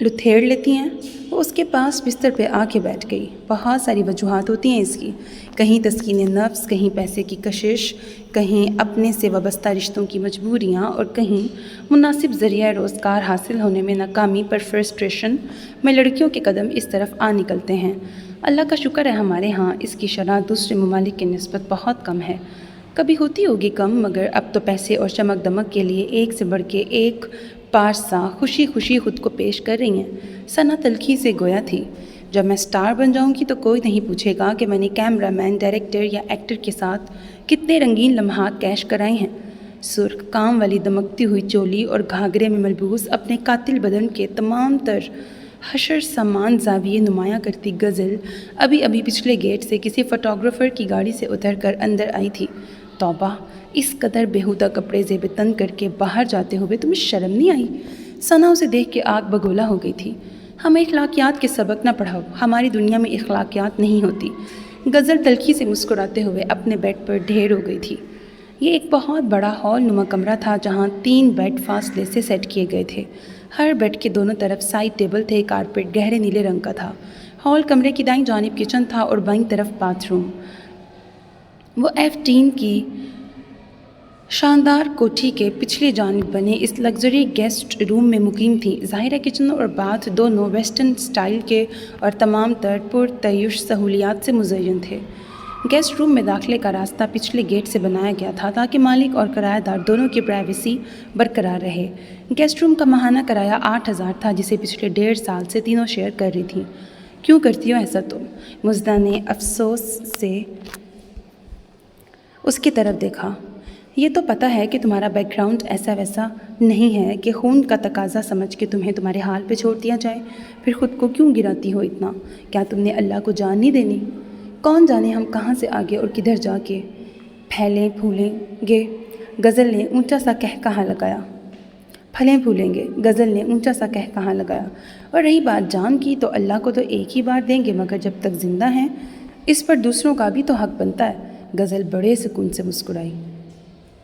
لتھیڑ لیتی ہیں۔ وہ اس کے پاس بستر پہ آ کے بیٹھ گئی۔ بہت ساری وجوہات ہوتی ہیں اس کی، کہیں تسکین نفس، کہیں پیسے کی کشش، کہیں اپنے سے وابستہ رشتوں کی مجبوریاں، اور کہیں مناسب ذریعہ روزگار حاصل ہونے میں ناکامی پر فرسٹریشن میں لڑکیوں کے قدم اس طرف آ نکلتے ہیں۔ اللہ کا شکر ہے ہمارے ہاں اس کی شرح دوسرے ممالک کی نسبت بہت کم ہے۔ کبھی ہوتی ہوگی کم، مگر اب تو پیسے اور چمک دمک کے لیے ایک سے بڑھ کے ایک پارسا خوشی خوشی خود کو پیش کر رہی ہیں۔ ثنا تلخی سے گویا تھی، جب میں سٹار بن جاؤں گی تو کوئی نہیں پوچھے گا کہ میں نے کیمرہ مین، ڈائریکٹر یا ایکٹر کے ساتھ کتنے رنگین لمحات کیش کرائے ہیں۔ سرخ کام والی دمکتی ہوئی چولی اور گھاگھرے میں ملبوس اپنے قاتل بدن کے تمام تر حشر سامان زاویے نمایاں کرتی غزل ابھی ابھی پچھلے گیٹ سے کسی فوٹوگرافر کی گاڑی سے اتر کر اندر آئی تھی۔ توبہ، اس قدر بیہودہ کپڑے زیب تن کر کے باہر جاتے ہوئے تمہیں شرم نہیں آئی؟ ثنا اسے دیکھ کے آگ بگولا ہو گئی تھی۔ ہمیں اخلاقیات کے سبق نہ پڑھاؤ، ہماری دنیا میں اخلاقیات نہیں ہوتی۔ غزل تلخی سے مسکراتے ہوئے اپنے بیڈ پر ڈھیر ہو گئی تھی۔ یہ ایک بہت بڑا ہال نما کمرہ تھا جہاں 3 بیڈ فاصلے سے سیٹ کیے گئے تھے۔ ہر بیڈ کے دونوں طرف سائڈ ٹیبل تھے، کارپیٹ گہرے نیلے رنگ کا تھا۔ ہال کمرے کی دائیں جانب کچن تھا اور بائیں طرف باتھ روم۔ وہ F-10 کی شاندار کوٹھی کے پچھلی جانب بنے اس لگژری گیسٹ روم میں مقیم تھی۔ ظاہر ہے کچن اور باتھ دونوں ویسٹرن سٹائل کے اور تمام تر پرتعیش سہولیات سے مزین تھے۔ گیسٹ روم میں داخلے کا راستہ پچھلے گیٹ سے بنایا گیا تھا تاکہ مالک اور کرایہ دار دونوں کی پرائیویسی برقرار رہے۔ گیسٹ روم کا ماہانہ کرایہ 8,000 تھا، جسے پچھلے 1.5 سال سے تینوں شیئر کر رہی تھیں۔ کیوں کرتی ہو ایسا تم؟ مزدہ نے افسوس سے اس کی طرف دیکھا۔ یہ تو پتہ ہے کہ تمہارا بیک گراؤنڈ ایسا ویسا نہیں ہے کہ خون کا تقاضا سمجھ کے تمہیں تمہارے حال پہ چھوڑ دیا جائے، پھر خود کو کیوں گراتی ہو اتنا؟ کیا تم نے اللہ کو جان نہیں دینی؟ کون جانے ہم کہاں سے آگے اور کدھر جا کے پھیلیں پھولیں گے؟ غزل نے اونچا سا کہا لگایا۔ پھلیں پھولیں گے، غزل نے اونچا سا کہا لگایا۔ اور رہی بات جان کی، تو اللہ کو تو ایک ہی بار دیں گے، مگر جب تک زندہ ہیں اس پر دوسروں کا بھی تو حق بنتا ہے۔ غزل بڑے سکون سے مسکرائی۔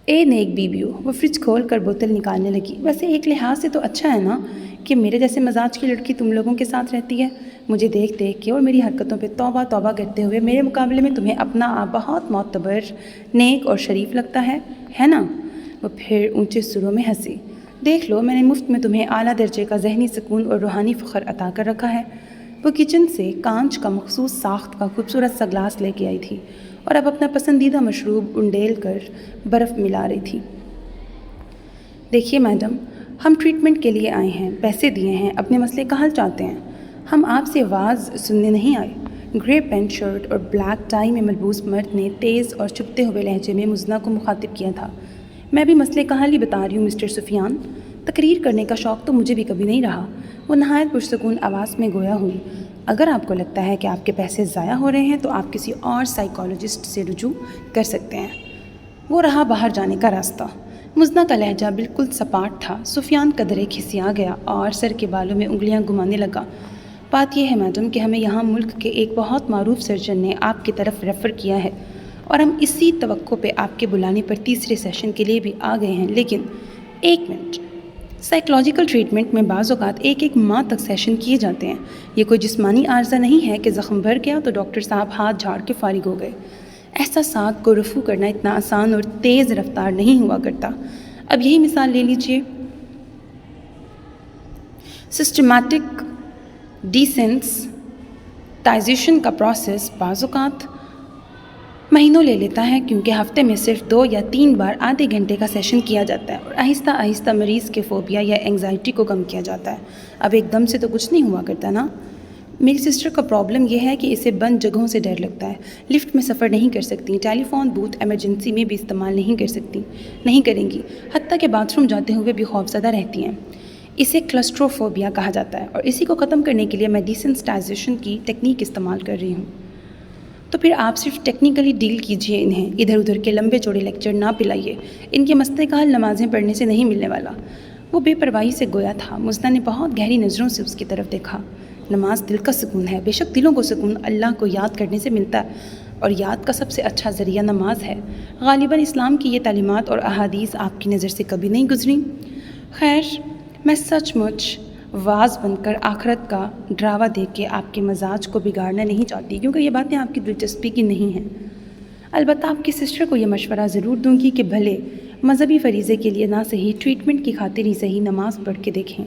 اے نیک بیویو، وہ فریج کھول کر بوتل نکالنے لگی۔ ویسے ایک لحاظ سے تو اچھا ہے نا کہ میرے جیسے مزاج کی لڑکی تم لوگوں کے ساتھ رہتی ہے۔ مجھے دیکھ دیکھ کے اور میری حرکتوں پہ توبہ توبہ کرتے ہوئے میرے مقابلے میں تمہیں اپنا آپ بہت معتبر، نیک اور شریف لگتا ہے نا؟ وہ پھر اونچے سروں میں ہنسی۔ دیکھ لو، میں نے مفت میں تمہیں اعلیٰ درجے کا ذہنی سکون اور روحانی فخر عطا کر رکھا ہے۔ وہ کچن سے کانچ کا مخصوص ساخت کا خوبصورت سا گلاس لے کے آئی تھی اور اب اپنا پسندیدہ مشروب انڈیل کر برف ملا رہی تھی۔ دیکھیے میڈم، ہم ٹریٹمنٹ کے لیے آئے ہیں، پیسے دیے ہیں، اپنے مسئلے کا حل چاہتے ہیں۔ ہم آپ سے واز سننے نہیں آئے۔ گرے پینٹ شرٹ اور بلیک ٹائی میں ملبوس مرد نے تیز اور چبھتے ہوئے لہجے میں مزنہ کو مخاطب کیا تھا۔ میں بھی مسئلے کا حل ہی بتا رہی ہوں مسٹر سفیان۔ تقریر کرنے کا شوق تو مجھے بھی کبھی نہیں رہا۔ وہ نہایت پرسکون آواز میں گویا ہوئی۔ اگر آپ کو لگتا ہے کہ آپ کے پیسے ضائع ہو رہے ہیں تو آپ کسی اور سائیکالوجسٹ سے رجوع کر سکتے ہیں۔ وہ رہا باہر جانے کا راستہ۔ مزنہ کا لہجہ بالکل سپاٹ تھا۔ سفیان قدرے کھسیا گیا اور سر کے بالوں میں انگلیاں گھمانے لگا۔ بات یہ ہے میڈم کہ ہمیں یہاں ملک کے ایک بہت معروف سرجن نے آپ کی طرف ریفر کیا ہے اور ہم اسی توقع پہ آپ کے بلانے پر تیسرے سیشن کے لیے بھی آ گئے ہیں۔ لیکن ایک منٹ، سائیکلوجیکل ٹریٹمنٹ میں بعض اوقات 1 ماہ تک سیشن کیے جاتے ہیں۔ یہ کوئی جسمانی عارضہ نہیں ہے کہ زخم بھر گیا تو ڈاکٹر صاحب ہاتھ جھاڑ کے فارغ ہو گئے۔ احساسات کو رفع کرنا اتنا آسان اور تیز رفتار نہیں ہوا کرتا۔ اب یہی مثال لے لیجئے، سسٹمیٹک ڈیسینسٹائزیشن کا پروسیس بعض اوقات مہینوں لے لیتا ہے، کیونکہ ہفتے میں صرف 2 یا 3 بار آدھے گھنٹے کا سیشن کیا جاتا ہے اور آہستہ آہستہ مریض کے فوبیا یا انگزائٹی کو کم کیا جاتا ہے۔ اب ایک دم سے تو کچھ نہیں ہوا کرتا نا۔ میری سسٹر کا پرابلم یہ ہے کہ اسے بند جگہوں سے ڈر لگتا ہے۔ لفٹ میں سفر نہیں کر سکتی، ٹیلی فون بوتھ ایمرجنسی میں بھی استعمال نہیں کریں گی، حتیٰ کہ باتھ روم جاتے ہوئے بھی خوفزدہ رہتی ہیں۔ اسے کلسٹروفوبیا کہا جاتا ہے اور اسی کو ختم کرنے کے لیے میں ڈیسینسٹائزیشن کی ٹیکنیک استعمال کر رہی ہوں۔ تو پھر آپ صرف ٹیکنیکلی ڈیل کیجئے، انہیں ادھر ادھر کے لمبے چوڑے لیکچر نہ پلائیے۔ ان کے مسئلے کا حل نمازیں پڑھنے سے نہیں ملنے والا۔ وہ بے پرواہی سے گویا تھا۔ مزنہ نے بہت گہری نظروں سے اس کی طرف دیکھا۔ نماز دل کا سکون ہے، بے شک دلوں کو سکون اللہ کو یاد کرنے سے ملتا ہے، اور یاد کا سب سے اچھا ذریعہ نماز ہے۔ غالباً اسلام کی یہ تعلیمات اور احادیث آپ کی نظر سے کبھی نہیں گزری۔ خیر، میں سچ مچ واز بن کر آخرت کا ڈراوا دیکھ کے آپ کے مزاج کو بگاڑنا نہیں چاہتی، کیونکہ یہ باتیں آپ کی دلچسپی کی نہیں ہیں۔ البتہ آپ کی سسٹر کو یہ مشورہ ضرور دوں گی کہ بھلے مذہبی فریضے کے لیے نہ صحیح ٹریٹمنٹ کی خاطر ہی صحیح نماز پڑھ کے دیکھیں۔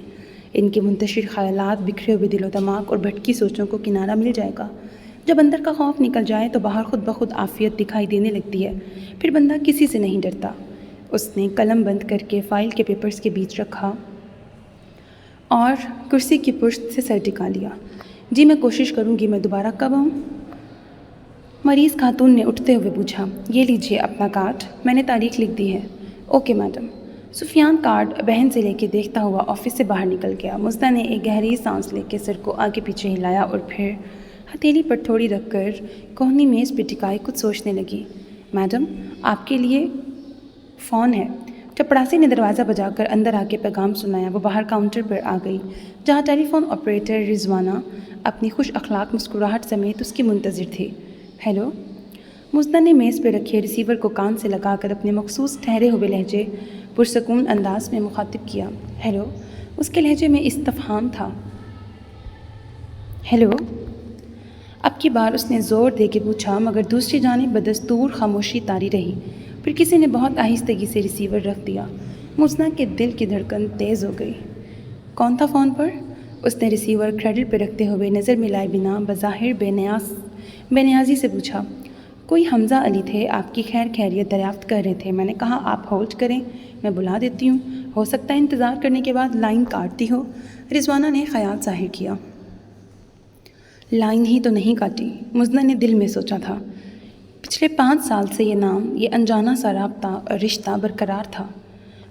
ان کے منتشر خیالات، بکھرے ہوئے دل و دماغ اور بھٹکی سوچوں کو کنارہ مل جائے گا۔ جب اندر کا خوف نکل جائے تو باہر خود بخود عافیت دکھائی دینے لگتی ہے، پھر بندہ کسی سے نہیں ڈرتا۔ اس نے قلم بند کر کے فائل کے پیپرز کے بیچ رکھا اور کرسی کی پشت سے سر ٹکا لیا۔ جی میں کوشش کروں گی، میں دوبارہ کب آؤں؟ مریض خاتون نے اٹھتے ہوئے پوچھا۔ یہ لیجئے اپنا کارڈ، میں نے تاریخ لکھ دی ہے۔ Okay madam. سفیان کارڈ بہن سے لے کے دیکھتا ہوا آفس سے باہر نکل گیا۔ مزدہ نے ایک گہری سانس لے کے سر کو آگے پیچھے ہلایا اور پھر ہتھیلی پر تھوڑی رکھ کر کوہنی میز پہ ٹکائے کچھ سوچنے لگی۔ میڈم آپ کے لیے فون ہے۔ چپڑاسی نے دروازہ بجا کر اندر آ کے پیغام سنایا۔ وہ باہر کاؤنٹر پر آ گئی جہاں ٹیلی فون آپریٹر رضوانہ اپنی خوش اخلاق مسکراہٹ سمیت اس کی منتظر تھی۔ ہیلو۔ مزدہ نے میز پہ رکھے ریسیور کو کان سے لگا کر اپنے مخصوص ٹھہرے ہوئے لہجے پرسکون انداز میں مخاطب کیا۔ ہیلو۔ اس کے لہجے میں استفہام تھا۔ ہیلو۔ اب کی بار اس نے زور دے کے پوچھا، مگر دوسری جانب بدستور خاموشی طاری رہی۔ پھر کسی نے بہت آہستگی سے ریسیور رکھ دیا۔ مزدہ کے دل کی دھڑکن تیز ہو گئی۔ کون تھا فون پر؟ اس نے ریسیور کریڈٹ پہ رکھتے ہوئے نظر ملائے بنا بظاہر بے نیازی سے پوچھا۔ کوئی حمزہ علی تھے، آپ کی خیر خیریت دریافت کر رہے تھے۔ میں نے کہا آپ ہولڈ کریں، میں بلا دیتی ہوں، ہو سکتا ہے انتظار کرنے کے بعد لائن کاٹتی ہو۔ رضوانہ نے خیال ظاہر کیا۔ لائن ہی تو نہیں کاٹی، مزدہ نے دل میں سوچا تھا۔ پچھلے 5 سال سے یہ نام، یہ انجانہ سا رابطہ اور رشتہ برقرار تھا۔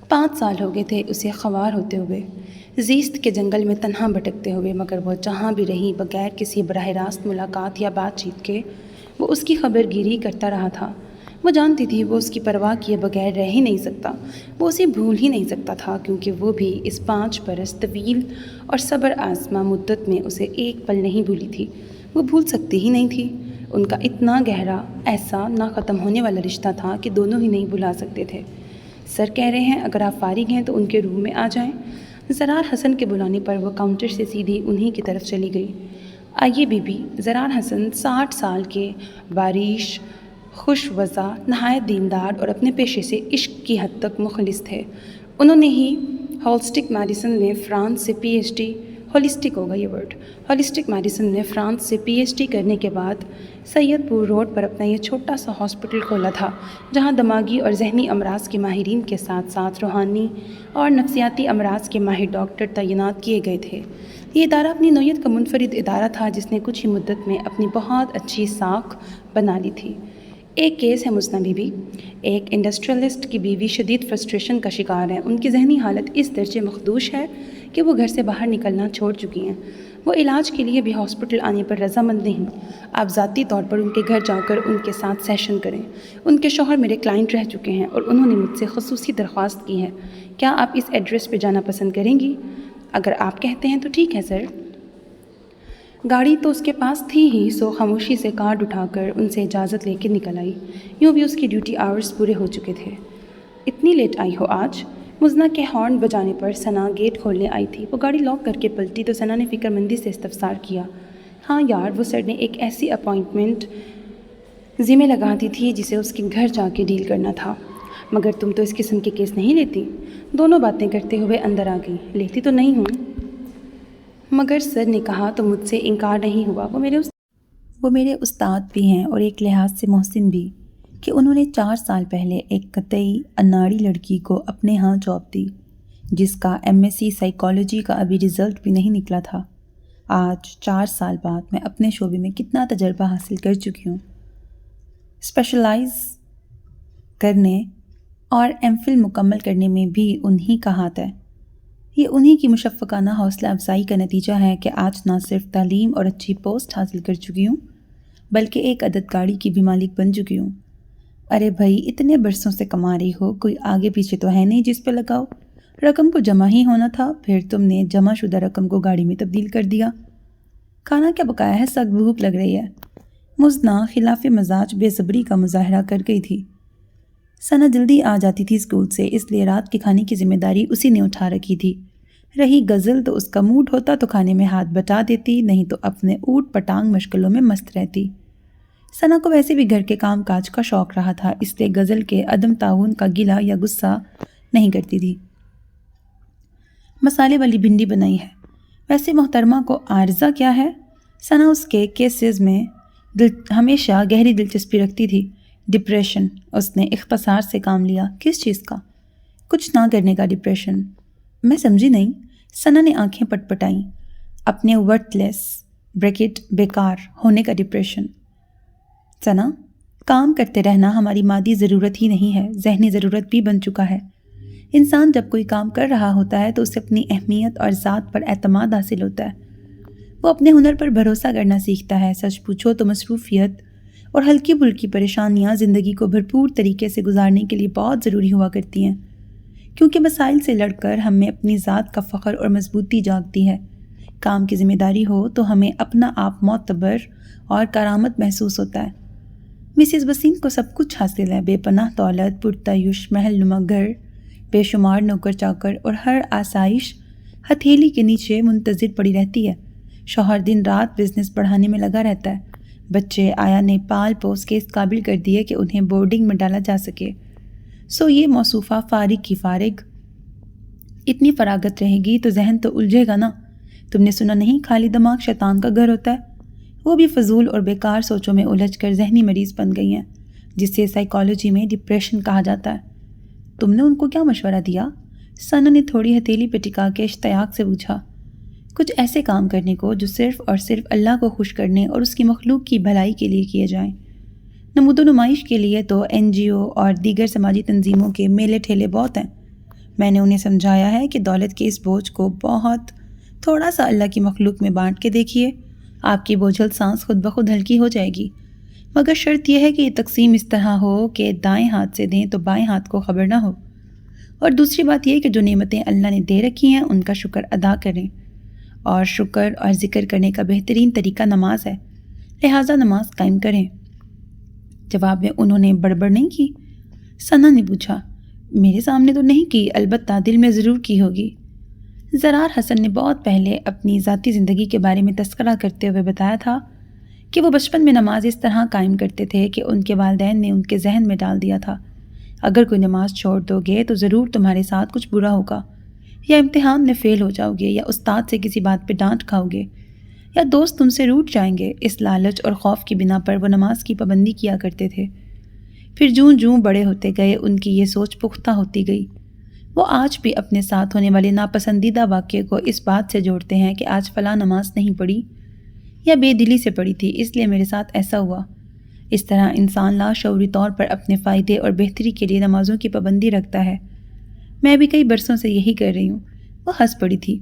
5 سال ہو گئے تھے اسے خوار ہوتے ہوئے، زیست کے جنگل میں تنہا بھٹکتے ہوئے، مگر وہ جہاں بھی رہی بغیر کسی براہ راست ملاقات یا بات چیت کے وہ اس کی خبر گیری کرتا رہا تھا۔ وہ جانتی تھی وہ اس کی پرواہ کیے بغیر رہ ہی نہیں سکتا، وہ اسے بھول ہی نہیں سکتا تھا، کیونکہ وہ بھی اس 5 برس طویل اور صبر آزما مدت میں اسے ایک پل نہیں بھولی تھی۔ وہ بھول سکتی ہی نہیں تھی۔ ان کا اتنا گہرا، ایسا نہ ختم ہونے والا رشتہ تھا کہ دونوں ہی نہیں بھلا سکتے تھے۔ سر کہہ رہے ہیں اگر آپ فارغ ہیں تو ان کے روم میں آ جائیں۔ زرار حسن کے بلانے پر وہ کاؤنٹر سے سیدھی انہی کی طرف چلی گئی۔ آئیے بی بی۔ زرار حسن 60 سال کے باریش، خوش وضع، نہایت دیندار اور اپنے پیشے سے عشق کی حد تک مخلص تھے۔ انہوں نے ہی ہولسٹک میڈیسن میں فرانس سے پی ایچ ڈی ہولسٹک ہوگا یہ ورڈ ہولسٹک میڈیسن میں فرانس سے پی ایچ ڈی کرنے کے بعد سید پور روڈ پر اپنا یہ چھوٹا سا ہاسپٹل کھولا تھا، جہاں دماغی اور ذہنی امراض کے ماہرین کے ساتھ ساتھ روحانی اور نفسیاتی امراض کے ماہر ڈاکٹر تعینات کیے گئے تھے۔ یہ ادارہ اپنی نوعیت کا منفرد ادارہ تھا جس نے کچھ ہی مدت میں اپنی بہت اچھی ساکھ بنا لی تھی۔ ایک کیس ہے مزدہ بی بی، ایک انڈسٹریلسٹ کی بیوی شدید فرسٹریشن کا شکار ہے۔ ان کی ذہنی حالت اس درجے مخدوش ہے کہ وہ گھر سے باہر نکلنا چھوڑ چکی ہیں۔ وہ علاج کے لیے بھی ہاسپٹل آنے پر رضامند نہیں۔ آپ ذاتی طور پر ان کے گھر جا کر ان کے ساتھ سیشن کریں۔ ان کے شوہر میرے کلائنٹ رہ چکے ہیں اور انہوں نے مجھ سے خصوصی درخواست کی ہے۔ کیا آپ اس ایڈریس پہ جانا پسند کریں گی؟ اگر آپ کہتے ہیں تو ٹھیک ہے سر۔ گاڑی تو اس کے پاس تھی ہی، سو خاموشی سے کارڈ اٹھا کر ان سے اجازت لے کے نکل آئی۔ یوں بھی اس کی ڈیوٹی آورز پورے ہو چکے تھے۔ اتنی لیٹ آئی ہو آج؟ مزدہ کے ہارن بجانے پر ثنا گیٹ کھولنے آئی تھی۔ وہ گاڑی لاک کر کے پلٹی تو ثنا نے فکر مندی سے استفسار کیا۔ ہاں یار، وہ سر نے ایک ایسی اپائنٹمنٹ ذمہ لگا دی تھی جسے اس کے گھر جا کے ڈیل کرنا تھا۔ مگر تم تو اس قسم کے کیس نہیں لیتی۔ دونوں باتیں کرتے ہوئے اندر آ گئی۔ لیتی تو نہیں ہوں، مگر سر نے کہا تو مجھ سے انکار نہیں ہوا۔ وہ میرے استاد بھی ہیں اور ایک لحاظ سے محسن بھی، کہ انہوں نے 4 سال پہلے ایک قطعی اناڑی لڑکی کو اپنے ہاں جاب دی، جس کا ایم ایس سی سائیکالوجی کا ابھی رزلٹ بھی نہیں نکلا تھا۔ آج 4 سال بعد میں اپنے شعبے میں کتنا تجربہ حاصل کر چکی ہوں۔ اسپیشلائز کرنے اور ایم فل مکمل کرنے میں بھی انہی کا ہاتھ ہے۔ یہ انہی کی مشفقانہ حوصلہ افزائی کا نتیجہ ہے کہ آج نہ صرف تعلیم اور اچھی پوسٹ حاصل کر چکی ہوں، بلکہ ایک عدد گاڑی کی بھی مالک بن چکی ہوں۔ ارے بھائی، اتنے برسوں سے کما رہی ہو، کوئی آگے پیچھے تو ہے نہیں جس پہ لگاؤ؟ رقم کو جمع ہی ہونا تھا، پھر تم نے جمع شدہ رقم کو گاڑی میں تبدیل کر دیا۔ کھانا کیا پکایا ہے؟ سخت بھوک لگ رہی ہے۔ مزدہ خلاف مزاج بے صبری کا مظاہرہ کر گئی تھی۔ ثنا جلدی آ جاتی تھی اسکول سے، اس لیے رات کے کھانے کی ذمہ داری اسی نے اٹھا رکھی تھی۔ رہی غزل تو اس کا موڈ ہوتا تو کھانے میں ہاتھ بٹا دیتی، نہیں تو اپنے اوٹ پٹانگ مشغلوں میں مست رہتی۔ ثنا کو ویسے بھی گھر کے کام کاج کا شوق رہا تھا، اس لیے غزل کے عدم تعاون کا گلہ یا غصہ نہیں کرتی تھی۔ مسالے والی بھنڈی بنائی ہے۔ ویسے محترمہ کو عارضہ کیا ہے؟ ثنا اس کے کیسز میں ہمیشہ گہری دلچسپی رکھتی تھی۔ ڈپریشن۔ اس نے اختصار سے کام لیا۔ کس چیز کا؟ کچھ نہ کرنے کا ڈپریشن۔ میں سمجھی نہیں۔ ثنا نے آنکھیں پٹ پٹائیں۔ اپنے ورتھ لیس بریکٹ بیکار ہونے کا ڈپریشن۔ ثنا، کام کرتے رہنا ہماری مادی ضرورت ہی نہیں ہے، ذہنی ضرورت بھی بن چکا ہے۔ انسان جب کوئی کام کر رہا ہوتا ہے تو اسے اپنی اہمیت اور ذات پر اعتماد حاصل ہوتا ہے۔ وہ اپنے ہنر پر بھروسہ کرنا سیکھتا ہے۔ سچ پوچھو تو مصروفیت اور ہلکی پھلکی پریشانیاں زندگی کو بھرپور طریقے سے گزارنے کے لیے بہت ضروری ہوا کرتی ہیں، کیونکہ مسائل سے لڑ کر ہم میں اپنی ذات کا فخر اور مضبوطی جاگتی ہے۔ کام کی ذمہ داری ہو تو ہمیں اپنا آپ معتبر اور کارآمد محسوس ہوتا ہے۔ مسز وسیم کو سب کچھ حاصل ہے، بے پناہ دولت، پرتعیش محل نما گھر، بے شمار نوکر چاکر اور ہر آسائش ہتھیلی کے نیچے منتظر پڑی رہتی ہے۔ شوہر دن رات بزنس بڑھانے میں لگا رہتا ہے۔ بچے آیا نے پال پوس کے اس قابل کر دیے کہ انہیں بورڈنگ میں ڈالا جا سکے۔ سو یہ موصوفہ فارغ کی فارغ۔ اتنی فراغت رہے گی تو ذہن تو الجھے گا نا۔ تم نے سنا نہیں، خالی دماغ شیطان کا گھر ہوتا ہے؟ وہ بھی فضول اور بیکار سوچوں میں الجھ کر ذہنی مریض بن گئی ہیں، جسے سائیکالوجی میں ڈپریشن کہا جاتا ہے۔ تم نے ان کو کیا مشورہ دیا؟ ثنا نے تھوڑی ہتھیلی پہ ٹکا کے اشتیاق سے پوچھا۔ کچھ ایسے کام کرنے کو جو صرف اور صرف اللہ کو خوش کرنے اور اس کی مخلوق کی بھلائی کے لیے کیے جائیں۔ نمود و نمائش کے لیے تو NGO اور دیگر سماجی تنظیموں کے میلے ٹھیلے بہت ہیں۔ میں نے انہیں سمجھایا ہے کہ دولت کے اس بوجھ کو بہت تھوڑا سا اللہ کی مخلوق میں بانٹ کے دیکھیے، آپ کی بوجھل سانس خود بخود ہلکی ہو جائے گی، مگر شرط یہ ہے کہ یہ تقسیم اس طرح ہو کہ دائیں ہاتھ سے دیں تو بائیں ہاتھ کو خبر نہ ہو، اور دوسری بات یہ کہ جو نعمتیں اللہ نے دے رکھی ہیں ان کا شکر ادا کریں، اور شکر اور ذکر کرنے کا بہترین طریقہ نماز ہے، لہٰذا نماز قائم کریں۔ جواب میں انہوں نے بڑبڑ نہیں کی؟ ثنا نے پوچھا۔ میرے سامنے تو نہیں کی، البتہ دل میں ضرور کی ہوگی۔ زرار حسن نے بہت پہلے اپنی ذاتی زندگی کے بارے میں تذکرہ کرتے ہوئے بتایا تھا کہ وہ بچپن میں نماز اس طرح قائم کرتے تھے کہ ان کے والدین نے ان کے ذہن میں ڈال دیا تھا، اگر کوئی نماز چھوڑ دو گے تو ضرور تمہارے ساتھ کچھ برا ہوگا، یا امتحان میں فیل ہو جاؤ گے، یا استاد سے کسی بات پہ ڈانٹ کھاؤ گے، یا دوست تم سے روٹھ جائیں گے۔ اس لالچ اور خوف کی بنا پر وہ نماز کی پابندی کیا کرتے تھے۔ پھر جوں جوں بڑے ہوتے گئے ان کی یہ سوچ پختہ ہوتی گئی۔ وہ آج بھی اپنے ساتھ ہونے والے ناپسندیدہ واقعے کو اس بات سے جوڑتے ہیں کہ آج فلاں نماز نہیں پڑھی یا بے دلی سے پڑھی تھی، اس لیے میرے ساتھ ایسا ہوا۔ اس طرح انسان لاشعوری طور پر اپنے فائدے اور بہتری کے لیے نمازوں کی پابندی رکھتا ہے۔ میں بھی کئی برسوں سے یہی کر رہی ہوں۔ وہ ہنس پڑی تھی۔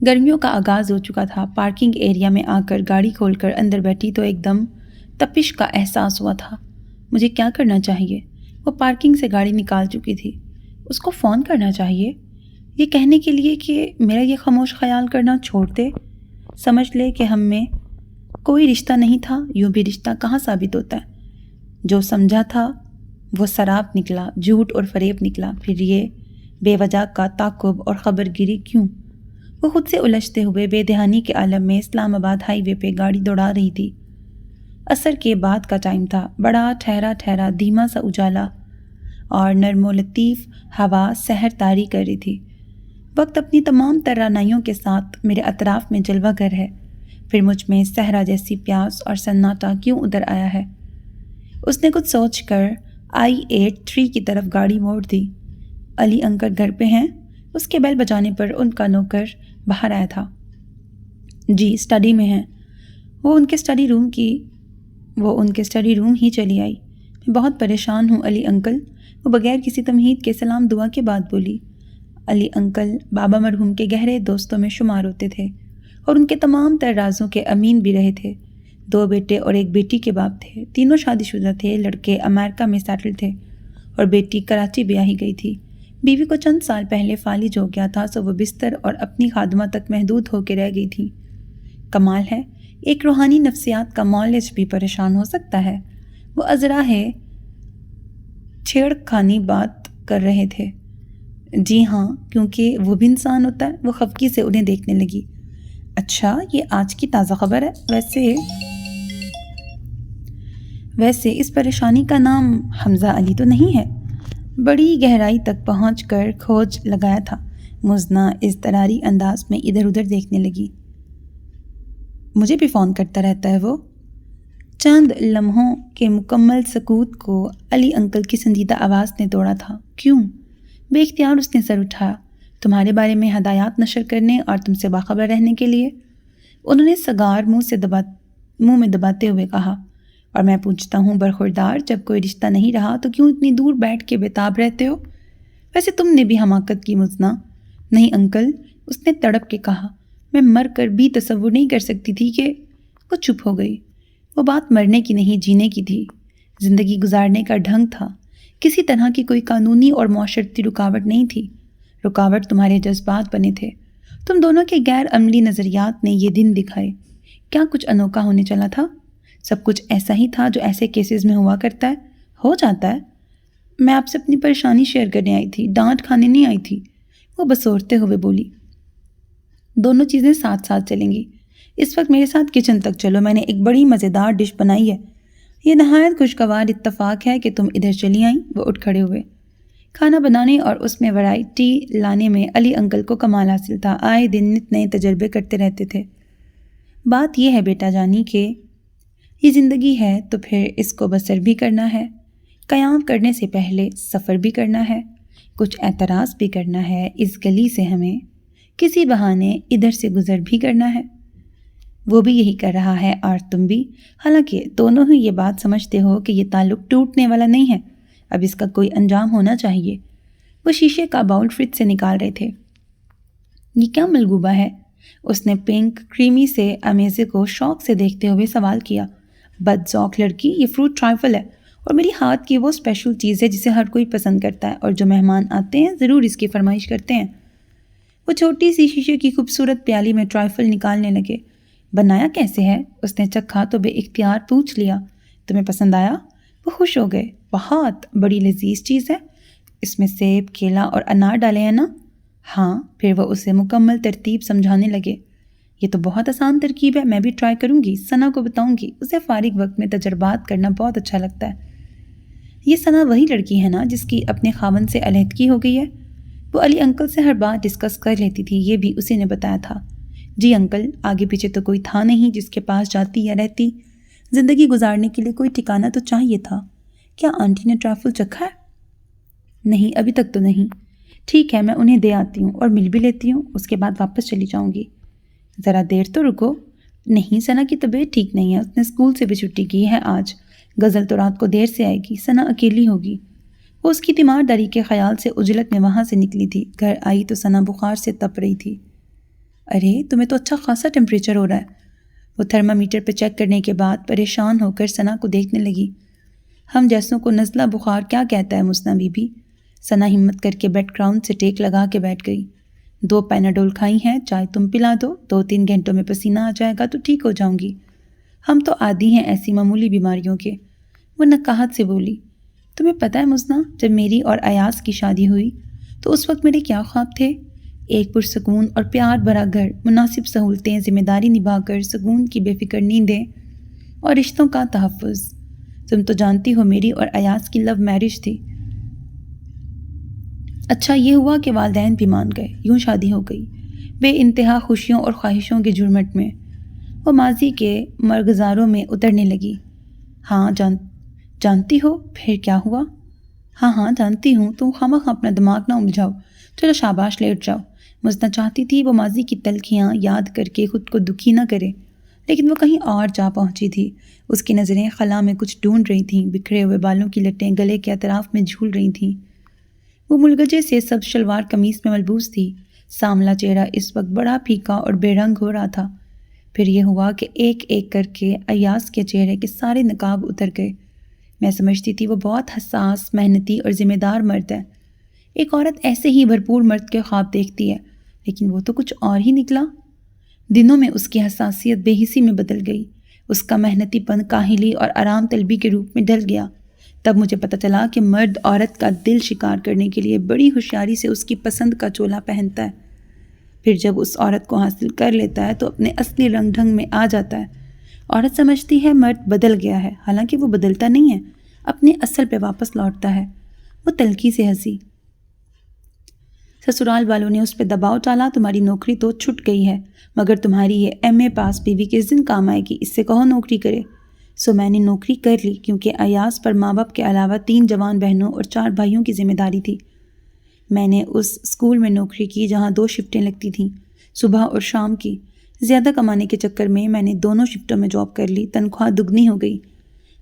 گرمیوں کا آغاز ہو چکا تھا۔ پارکنگ ایریا میں آ کر گاڑی کھول کر اندر بیٹھی تو ایک دم تپش کا احساس ہوا تھا۔ مجھے کیا کرنا چاہیے؟ وہ پارکنگ سے گاڑی نکال چکی تھی۔ اس کو فون کرنا چاہیے، یہ کہنے کے لیے کہ میرا یہ خاموش خیال کرنا چھوڑ دے، سمجھ لے کہ ہم میں کوئی رشتہ نہیں تھا۔ یوں بھی رشتہ کہاں ثابت ہوتا ہے؟ جو سمجھا تھا وہ سراب نکلا، جھوٹ اور فریب نکلا۔ پھر یہ بے وجہ کا تعاقب اور خبر گیری کیوں؟ وہ خود سے الجھتے ہوئے بے دہانی کے عالم میں اسلام آباد ہائی وے پہ گاڑی دوڑا رہی تھی۔ عصر کے بعد کا ٹائم تھا، بڑا ٹھہرا ٹھہرا دھیما سا اجالا اور نرم و لطیف ہوا سحر طاری کر رہی تھی۔ وقت اپنی تمام توانائیوں کے ساتھ میرے اطراف میں جلوہ گر ہے، پھر مجھ میں صحرا جیسی پیاس اور سناٹا کیوں ادھر آیا ہے؟ اس نے کچھ سوچ کر I-83 کی طرف گاڑی موڑ دی۔ علی انکل گھر پہ ہیں؟ اس کے بیل بجانے پر ان کا نوکر باہر آیا تھا۔ جی اسٹڈی میں ہیں۔ وہ ان کے اسٹڈی روم ہی چلی آئی۔ میں بہت پریشان ہوں علی انکل، وہ بغیر کسی تمہید کے سلام دعا کے بعد بولی۔ علی انکل بابا مرحوم کے گہرے دوستوں میں شمار ہوتے تھے اور ان کے تمام تر رازوں کے امین بھی رہے تھے۔ 2 بیٹے اور 1 بیٹی کے باپ تھے، تینوں شادی شدہ تھے۔ لڑکے امریکہ میں سیٹل تھے اور بیٹی کراچی بیاہی گئی تھی۔ بیوی کو چند سال پہلے فالج ہو گیا تھا، سو وہ بستر اور اپنی خادمہ تک محدود ہو کے رہ گئی تھی۔ کمال ہے، ایک روحانی نفسیات کا معالج بھی پریشان ہو سکتا ہے۔ وہ ازراہ چھیڑ خانی بات کر رہے تھے۔ جی ہاں، کیونکہ وہ بھی انسان ہوتا ہے۔ وہ خفگی سے انہیں دیکھنے لگی۔ اچھا، یہ آج کی تازہ خبر ہے؟ ویسے اس پریشانی کا نام حمزہ علی تو نہیں ہے؟ بڑی گہرائی تک پہنچ کر کھوج لگایا تھا۔ مزنہ اضطراری انداز میں ادھر ادھر دیکھنے لگی۔ مجھے بھی فون کرتا رہتا ہے وہ۔ چند لمحوں کے مکمل سکوت کو علی انکل کی سنجیدہ آواز نے توڑا تھا۔ کیوں؟ بے اختیار اس نے سر اٹھایا۔ تمہارے بارے میں ہدایات نشر کرنے اور تم سے باخبر رہنے کے لیے۔ انہوں نے سگار منہ میں دباتے ہوئے کہا۔ اور میں پوچھتا ہوں برخوردار، جب کوئی رشتہ نہیں رہا تو کیوں اتنی دور بیٹھ کے بےتاب رہتے ہو؟ ویسے تم نے بھی حماقت کی مزنہ۔ نہیں انکل، اس نے تڑپ کے کہا۔ میں مر کر بھی تصور نہیں کر سکتی تھی کہ… وہ چپ ہو گئی۔ وہ بات مرنے کی نہیں، جینے کی تھی۔ زندگی گزارنے کا ڈھنگ تھا۔ کسی طرح کی کوئی قانونی اور معاشرتی رکاوٹ نہیں تھی۔ رکاوٹ تمہارے جذبات بنے تھے۔ تم دونوں کے غیر عملی نظریات نے یہ دن دکھائے۔ کیا کچھ انوکھا ہونے چلا تھا؟ سب کچھ ایسا ہی تھا جو ایسے کیسز میں ہوا کرتا ہے، ہو جاتا ہے۔ میں آپ سے اپنی پریشانی شیئر کرنے آئی تھی، ڈانٹ کھانے نہیں آئی تھی، وہ بسورتے ہوئے بولی۔ دونوں چیزیں ساتھ ساتھ چلیں گی۔ اس وقت میرے ساتھ کچن تک چلو، میں نے ایک بڑی مزیدار ڈش بنائی ہے۔ یہ نہایت خوشگوار اتفاق ہے کہ تم ادھر چلی آئیں۔ وہ اٹھ کھڑے ہوئے۔ کھانا بنانے اور اس میں ورائٹی لانے میں علی انکل کو کمال حاصل تھا۔ آئے دن نت نئے تجربے کرتے رہتے تھے۔ بات یہ ہے بیٹا جانی کہ یہ زندگی ہے تو پھر اس کو بسر بھی کرنا ہے۔ قیام کرنے سے پہلے سفر بھی کرنا ہے، کچھ اعتراض بھی کرنا ہے، اس گلی سے ہمیں کسی بہانے ادھر سے گزر بھی کرنا ہے۔ وہ بھی یہی کر رہا ہے اور تم بھی، حالانکہ دونوں ہی یہ بات سمجھتے ہو کہ یہ تعلق ٹوٹنے والا نہیں ہے، اب اس کا کوئی انجام ہونا چاہیے۔ وہ شیشے کا باؤل فریج سے نکال رہے تھے۔ یہ کیا ملغوبہ ہے؟ اس نے پنک کریمی سے امیزے کو شوق سے دیکھتے ہوئے سوال کیا۔ بد ذوق لڑکی، یہ فروٹ ٹرائفل ہے اور میری ہاتھ کی وہ اسپیشل چیز ہے جسے ہر کوئی پسند کرتا ہے، اور جو مہمان آتے ہیں ضرور اس کی فرمائش کرتے ہیں۔ وہ چھوٹی سی شیشے کی خوبصورت پیالی میں ٹرائفل نکالنے لگے۔ بنایا کیسے ہے؟ اس نے چکھا تو بے اختیار پوچھ لیا۔ تمہیں پسند آیا؟ وہ خوش ہو گئے۔ بہت بڑی لذیذ چیز ہے۔ اس میں سیب، کیلا اور انار ڈالے ہیں نا؟ ہاں۔ پھر وہ اسے مکمل ترتیب سمجھانے لگے۔ یہ تو بہت آسان ترکیب ہے، میں بھی ٹرائی کروں گی، ثنا کو بتاؤں گی، اسے فارغ وقت میں تجربات کرنا بہت اچھا لگتا ہے۔ یہ ثنا وہی لڑکی ہے نا جس کی اپنے خاوند سے علیحدگی ہو گئی ہے؟ وہ علی انکل سے ہر بات ڈسکس کر لیتی تھی، یہ بھی اسی نے بتایا تھا۔ جی انکل، آگے پیچھے تو کوئی تھا نہیں جس کے پاس جاتی یا رہتی، زندگی گزارنے کے لیے کوئی ٹھکانہ تو چاہیے تھا۔ کیا آنٹی نے ٹرائفل چکھا ہے؟ نہیں، ابھی تک تو نہیں۔ ٹھیک ہے، میں انہیں دے آتی ہوں اور مل بھی لیتی ہوں، اس کے بعد واپس چلی جاؤں گی۔ ذرا دیر تو رکو۔ نہیں، ثنا کی طبیعت ٹھیک نہیں ہے، اس نے اسکول سے بھی چھٹی کی ہے آج۔ غزل تو رات کو دیر سے آئے گی، ثنا اکیلی ہوگی۔ وہ اس کی تیمارداری کے خیال سے عجلت میں وہاں سے نکلی تھی۔ گھر آئی تو ثنا بخار سے تپ رہی تھی۔ ارے تمہیں تو اچھا خاصا ٹیمپریچر ہو رہا ہے۔ وہ تھرمامیٹر پہ چیک کرنے کے بعد پریشان ہو کر ثنا کو دیکھنے لگی۔ ہم جیسوں کو نزلہ بخار کیا کہتا ہے مزنہ بی بی؟ ثنا ہمت کر کے بیڈ گراؤنڈ سے ٹیک لگا کے بیٹھ گئی۔ 2 پیناڈول کھائی ہیں، چائے تم پلا دو، 2-3 گھنٹوں میں پسینہ آ جائے گا تو ٹھیک ہو جاؤں گی۔ ہم تو عادی ہیں ایسی معمولی بیماریوں کے۔ وہ نقاہت سے بولی۔ تمہیں پتہ ہے مزنہ، جب میری اور ایاز کی شادی ہوئی تو اس وقت میرے کیا خواب تھے؟ ایک پرسکون اور پیار بھرا گھر، مناسب سہولتیں، ذمہ داری نبھا کر سکون کی بے فکر نیندیں اور رشتوں کا تحفظ۔ تم تو جانتی ہو میری اور ایاز کی لو میرج تھی۔ اچھا یہ ہوا کہ والدین بھی مان گئے، یوں شادی ہو گئی، بے انتہا خوشیوں اور خواہشوں کے جھرمٹ میں۔ وہ ماضی کے مرغزاروں میں اترنے لگی۔ ہاں جانتی ہو پھر کیا ہوا؟ ہاں جانتی ہوں، تم خواہ اپنا دماغ نہ الجھاؤ، چلو شاباش لیٹ جاؤ۔ مزنہ چاہتی تھی وہ ماضی کی تلخیاں یاد کر کے خود کو دکھی نہ کرے، لیکن وہ کہیں اور جا پہنچی تھی۔ اس کی نظریں خلا میں کچھ ڈھونڈ رہی تھیں، بکھرے ہوئے بالوں کی لٹیں گلے کے اطراف میں جھول رہی تھیں۔ وہ ملگجے سے سبز شلوار قمیص میں ملبوس تھی۔ ساملا چہرہ اس وقت بڑا پھیکا اور بے رنگ ہو رہا تھا۔ پھر یہ ہوا کہ ایک ایک کر کے ایاز کے چہرے کے سارے نقاب اتر گئے۔ میں سمجھتی تھی وہ بہت حساس، محنتی اور ذمہ دار مرد ہے۔ ایک عورت ایسے ہی بھرپور مرد کے خواب دیکھتی ہے، لیکن وہ تو کچھ اور ہی نکلا۔ دنوں میں اس کی حساسیت بے حسی میں بدل گئی۔ اس کا محنتی پن کاہلی اور آرام طلبی کے روپ میں ڈھل گیا۔ تب مجھے پتہ چلا کہ مرد عورت کا دل شکار کرنے کے لیے بڑی ہوشیاری سے اس کی پسند کا چولا پہنتا ہے، پھر جب اس عورت کو حاصل کر لیتا ہے تو اپنے اصلی رنگ ڈھنگ میں آ جاتا ہے۔ عورت سمجھتی ہے مرد بدل گیا ہے، حالانکہ وہ بدلتا نہیں ہے، اپنے اصل پہ واپس لوٹتا ہے۔ وہ تلخی سے ہنسی۔ سسرال والوں نے اس پہ دباؤ ڈالا، تمہاری نوکری تو چھٹ گئی ہے، مگر تمہاری یہ ایم اے پاس بیوی کس دن کام آئے گی، اس سے کہو نوکری کرے۔ سو میں نے نوکری کر لی، کیونکہ ایاز پر ماں باپ کے علاوہ 3 جوان بہنوں اور 4 بھائیوں کی ذمہ داری تھی۔ میں نے اس اسکول میں نوکری کی جہاں 2 شفٹیں لگتی تھیں، صبح اور شام کی۔ زیادہ کمانے کے چکر میں نے دونوں شفٹوں میں جاب کر لی، تنخواہ دگنی ہو گئی۔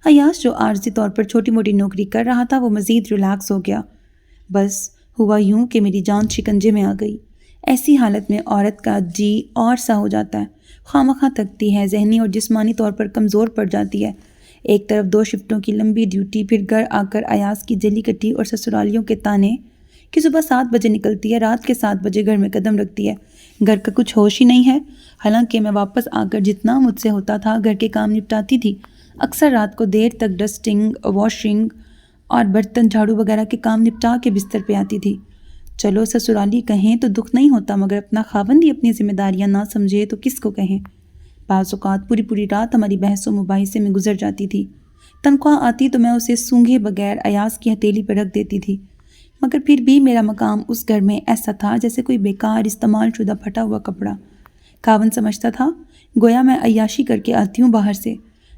ایاز جو عارضی طور پر چھوٹی موٹی نوکری کر رہا تھا وہ مزید ریلیکس ہو گیا۔ بس ہوا یوں کہ میری جان شکنجے میں آ گئی۔ ایسی حالت میں عورت کا جی اور سا ہو جاتا ہے، خواہ تھکتی ہے، ذہنی اور جسمانی طور پر کمزور پڑ جاتی ہے۔ ایک طرف 2 شفٹوں کی لمبی ڈیوٹی، پھر گھر آ کر ایاز کی جلی کٹی اور سسرالیوں کے تانے کہ صبح 7 بجے نکلتی ہے، رات کے 7 بجے گھر میں قدم رکھتی ہے، گھر کا کچھ ہوش ہی نہیں ہے۔ حالانکہ میں واپس آ کر جتنا مجھ سے ہوتا تھا گھر کے کام نپٹاتی تھی۔ اکثر رات کو دیر تک ڈسٹنگ، واشنگ اور برتن جھاڑو وغیرہ کے کام نپٹا کے بستر پہ آتی تھی۔ چلو سسرالی کہیں تو دکھ نہیں ہوتا، مگر اپنا خاوند ہی اپنی ذمہ داریاں نہ سمجھے تو کس کو کہیں۔ بعض اوقات پوری رات ہماری بحث و مباحثے میں گزر جاتی تھی۔ تنخواہ آتی تو میں اسے سونگھے بغیر ایاز کی ہتھیلی پر رکھ دیتی تھی، مگر پھر بھی میرا مقام اس گھر میں ایسا تھا جیسے کوئی بیکار استعمال شدہ پھٹا ہوا کپڑا۔ خاوند سمجھتا تھا گویا میں عیاشی کر کے آتی ہوں باہر سے۔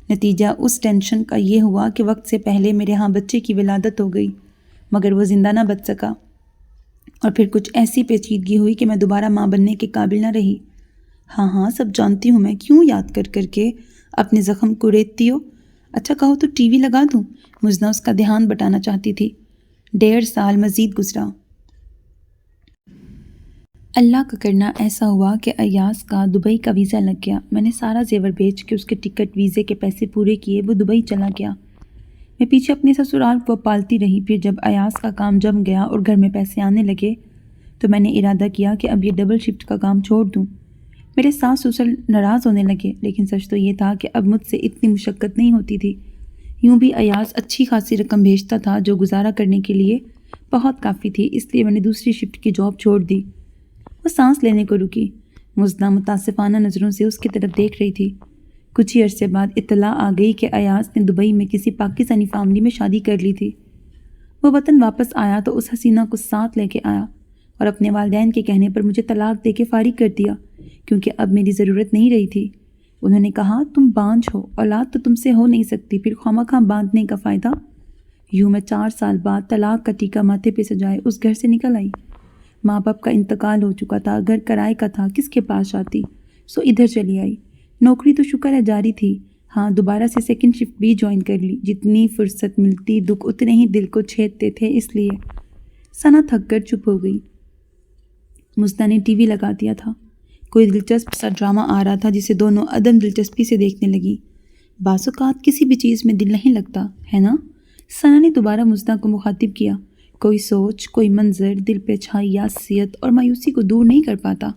نتیجہ اس ٹینشن کا یہ ہوا کہ وقت سے پہلے میرے ہاں بچے کی ولادت ہو گئی، مگر وہ زندہ نہ بچ سکا، اور پھر کچھ ایسی پیچیدگی ہوئی کہ میں دوبارہ ماں بننے کے قابل نہ رہی۔ ہاں سب جانتی ہوں میں، کیوں یاد کر کے اپنے زخم کو ریتتی ہو؟ اچھا کہو تو ٹی وی لگا دوں؟ مزنہ اس کا دھیان بٹانا چاہتی تھی۔ 1.5 سال مزید گزرا۔ اللہ کا کرنا ایسا ہوا کہ ایاز کا دبئی کا ویزا لگ گیا۔ میں نے سارا زیور بیچ کے اس کے ٹکٹ ویزے کے پیسے پورے کیے، وہ دبئی چلا گیا۔ میں پیچھے اپنے سسرال کو پالتی رہی۔ پھر جب ایاز کا کام جم گیا اور گھر میں پیسے آنے لگے تو میں نے ارادہ کیا کہ اب یہ ڈبل شفٹ کا کام چھوڑ دوں۔ میرے ساس سسر ناراض ہونے لگے، لیکن سچ تو یہ تھا کہ اب مجھ سے اتنی مشقت نہیں ہوتی تھی۔ یوں بھی ایاز اچھی خاصی رقم بھیجتا تھا جو گزارا کرنے کے لیے بہت کافی تھی، اس لیے میں نے دوسری شفٹ کی جاب چھوڑ دی۔ وہ سانس لینے کو رکی۔ مزنہ متاسفانہ نظروں سے اس کی طرف دیکھ رہی تھی۔ کچھ ہی عرصے بعد اطلاع آ گئی کہ ایاز نے دبئی میں کسی پاکستانی فیملی میں شادی کر لی تھی۔ وہ وطن واپس آیا تو اس حسینہ کو ساتھ لے کے آیا اور اپنے والدین کے کہنے پر مجھے طلاق دے کے فارغ کر دیا، کیونکہ اب میری ضرورت نہیں رہی تھی۔ انہوں نے کہا تم بانجھ ہو، اولاد تو تم سے ہو نہیں سکتی، پھر خواہ باندھنے کا فائدہ۔ یوں میں 4 سال بعد طلاق کا ٹیکہ ماتھے پہ سجائے اس گھر سے نکل آئی۔ ماں باپ کا انتقال ہو چکا تھا، گھر کرائے کا تھا، کس کے پاس جاتی، سو ادھر چلی آئی۔ نوکری تو شکر ہے جاری تھی، ہاں دوبارہ سے 2nd شفٹ بھی جوائن کر لی۔ جتنی فرصت ملتی دکھ اتنے ہی دل کو چھیدتے تھے، اس لیے ثنا تھک کر چپ ہو گئی۔ مزنہ نے ٹی وی لگا دیا تھا۔ کوئی دلچسپ سا ڈرامہ آ رہا تھا جسے دونوں عدم دلچسپی سے دیکھنے لگی۔ بعض اوقات کسی بھی چیز میں دل نہیں لگتا ہے نا؟ ثنا نے دوبارہ مزنہ کو مخاطب کیا۔ کوئی سوچ، کوئی منظر دل پہ چھائی یاسیت اور مایوسی کو دور نہیں کر پاتا۔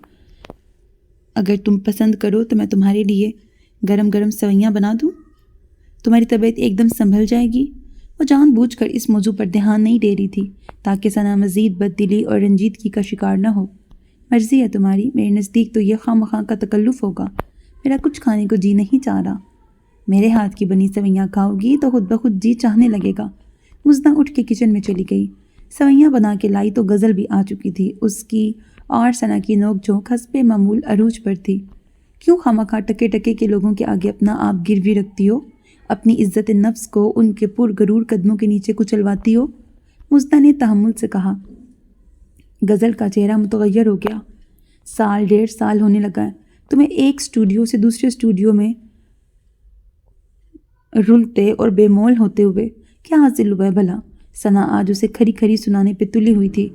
اگر تم پسند کرو تو میں تمہارے لیے گرم گرم سوئیاں بنا دوں، تمہاری طبیعت ایک دم سنبھل جائے گی۔ وہ جان بوجھ کر اس موضوع پر دھیان نہیں دے رہی تھی تاکہ ثنا مزید بددلی اور رنجیدگی کا شکار نہ ہو۔ مرضی ہے تمہاری، میرے نزدیک تو یہ خواہ کا تکلف ہوگا، میرا کچھ کھانے کو جی نہیں چاہ رہا۔ میرے ہاتھ کی بنی سوئیاں کھاؤ گی تو خود بخود جی چاہنے لگے گا۔ مزنہ اٹھ کے کچن میں چلی گئی، سوئیاں بنا کے لائی تو غزل بھی آ چکی تھی۔ اس کی اور ثنا کی نوک جھونک حسب معمول عروج پر تھی۔ کیوں خواہ ٹکے ٹکے کے لوگوں کے آگے اپنا آپ گروی رکھتی ہو، اپنی عزت نفس کو ان کے پرغرور قدموں کے نیچے کچلواتی ہو؟ مزنہ نے تحمل سے کہا۔ غزل کا چہرہ متغیر ہو گیا۔ 1.5 سال ہونے لگا ہے تمہیں ایک اسٹوڈیو سے دوسرے اسٹوڈیو میں رلتے اور بے مول ہوتے ہوئے، کیا حاصل ہوا ہے بھلا؟ ثنا آج اسے کھری کھری سنانے پہ تلی ہوئی تھی۔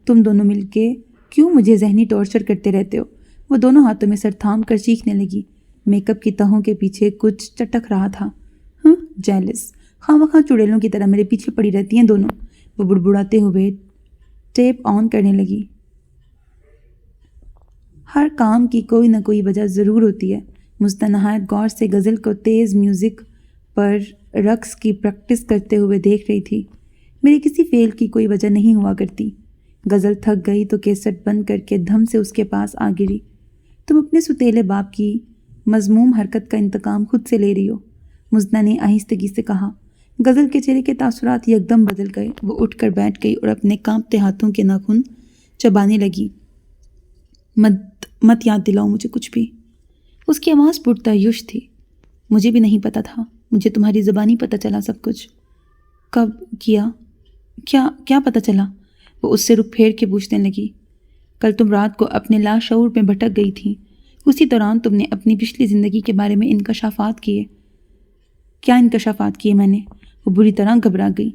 تم دونوں مل کے کیوں مجھے ذہنی ٹارچر کرتے رہتے ہو؟ وہ دونوں ہاتھوں میں سر تھام کر چیخنے لگی۔ میک اپ کی تہوں کے پیچھے کچھ چٹک رہا تھا۔ جیلس، خواہ چڑیلوں کی طرح میرے پیچھے پڑی رہتی ہیں دونوں، وہ بڑبڑاتے ہوئے ٹیپ آن کرنے لگی۔ ہر کام کی کوئی نہ کوئی وجہ ضرور ہوتی ہے۔ مزنہ نہایت غور سے غزل کو تیز میوزک پر رقص کی پریکٹس کرتے ہوئے دیکھ رہی تھی۔ میرے کسی فیل کی کوئی وجہ نہیں ہوا کرتی۔ غزل تھک گئی تو کیسٹ بند کر کے دھم سے اس کے پاس آ گری۔ تم اپنے ستیلے باپ کی مذموم حرکت کا انتقام خود سے لے رہی ہو، مزنہ نے آہستگی سے کہا۔ غزل کے چہرے کے تاثرات یکدم بدل گئے۔ وہ اٹھ کر بیٹھ گئی اور اپنے کانپتے ہاتھوں کے ناخن چبانے لگی۔ مت یاد دلاؤ مجھے کچھ بھی۔ اس کی آواز پرتعیش تھی۔ مجھے بھی نہیں پتہ تھا، مجھے تمہاری زبانی پتہ چلا سب کچھ۔ کب کیا؟ کیا پتہ چلا؟ وہ اس سے رخ پھیر کے پوچھنے لگی۔ کل تم رات کو اپنے لاشعور میں بھٹک گئی تھی، اسی دوران تم نے اپنی پچھلی زندگی کے بارے میں انکشافات کیے۔ کیا انکشافات کیے میں نے؟ وہ بری طرح گھبرا گئی۔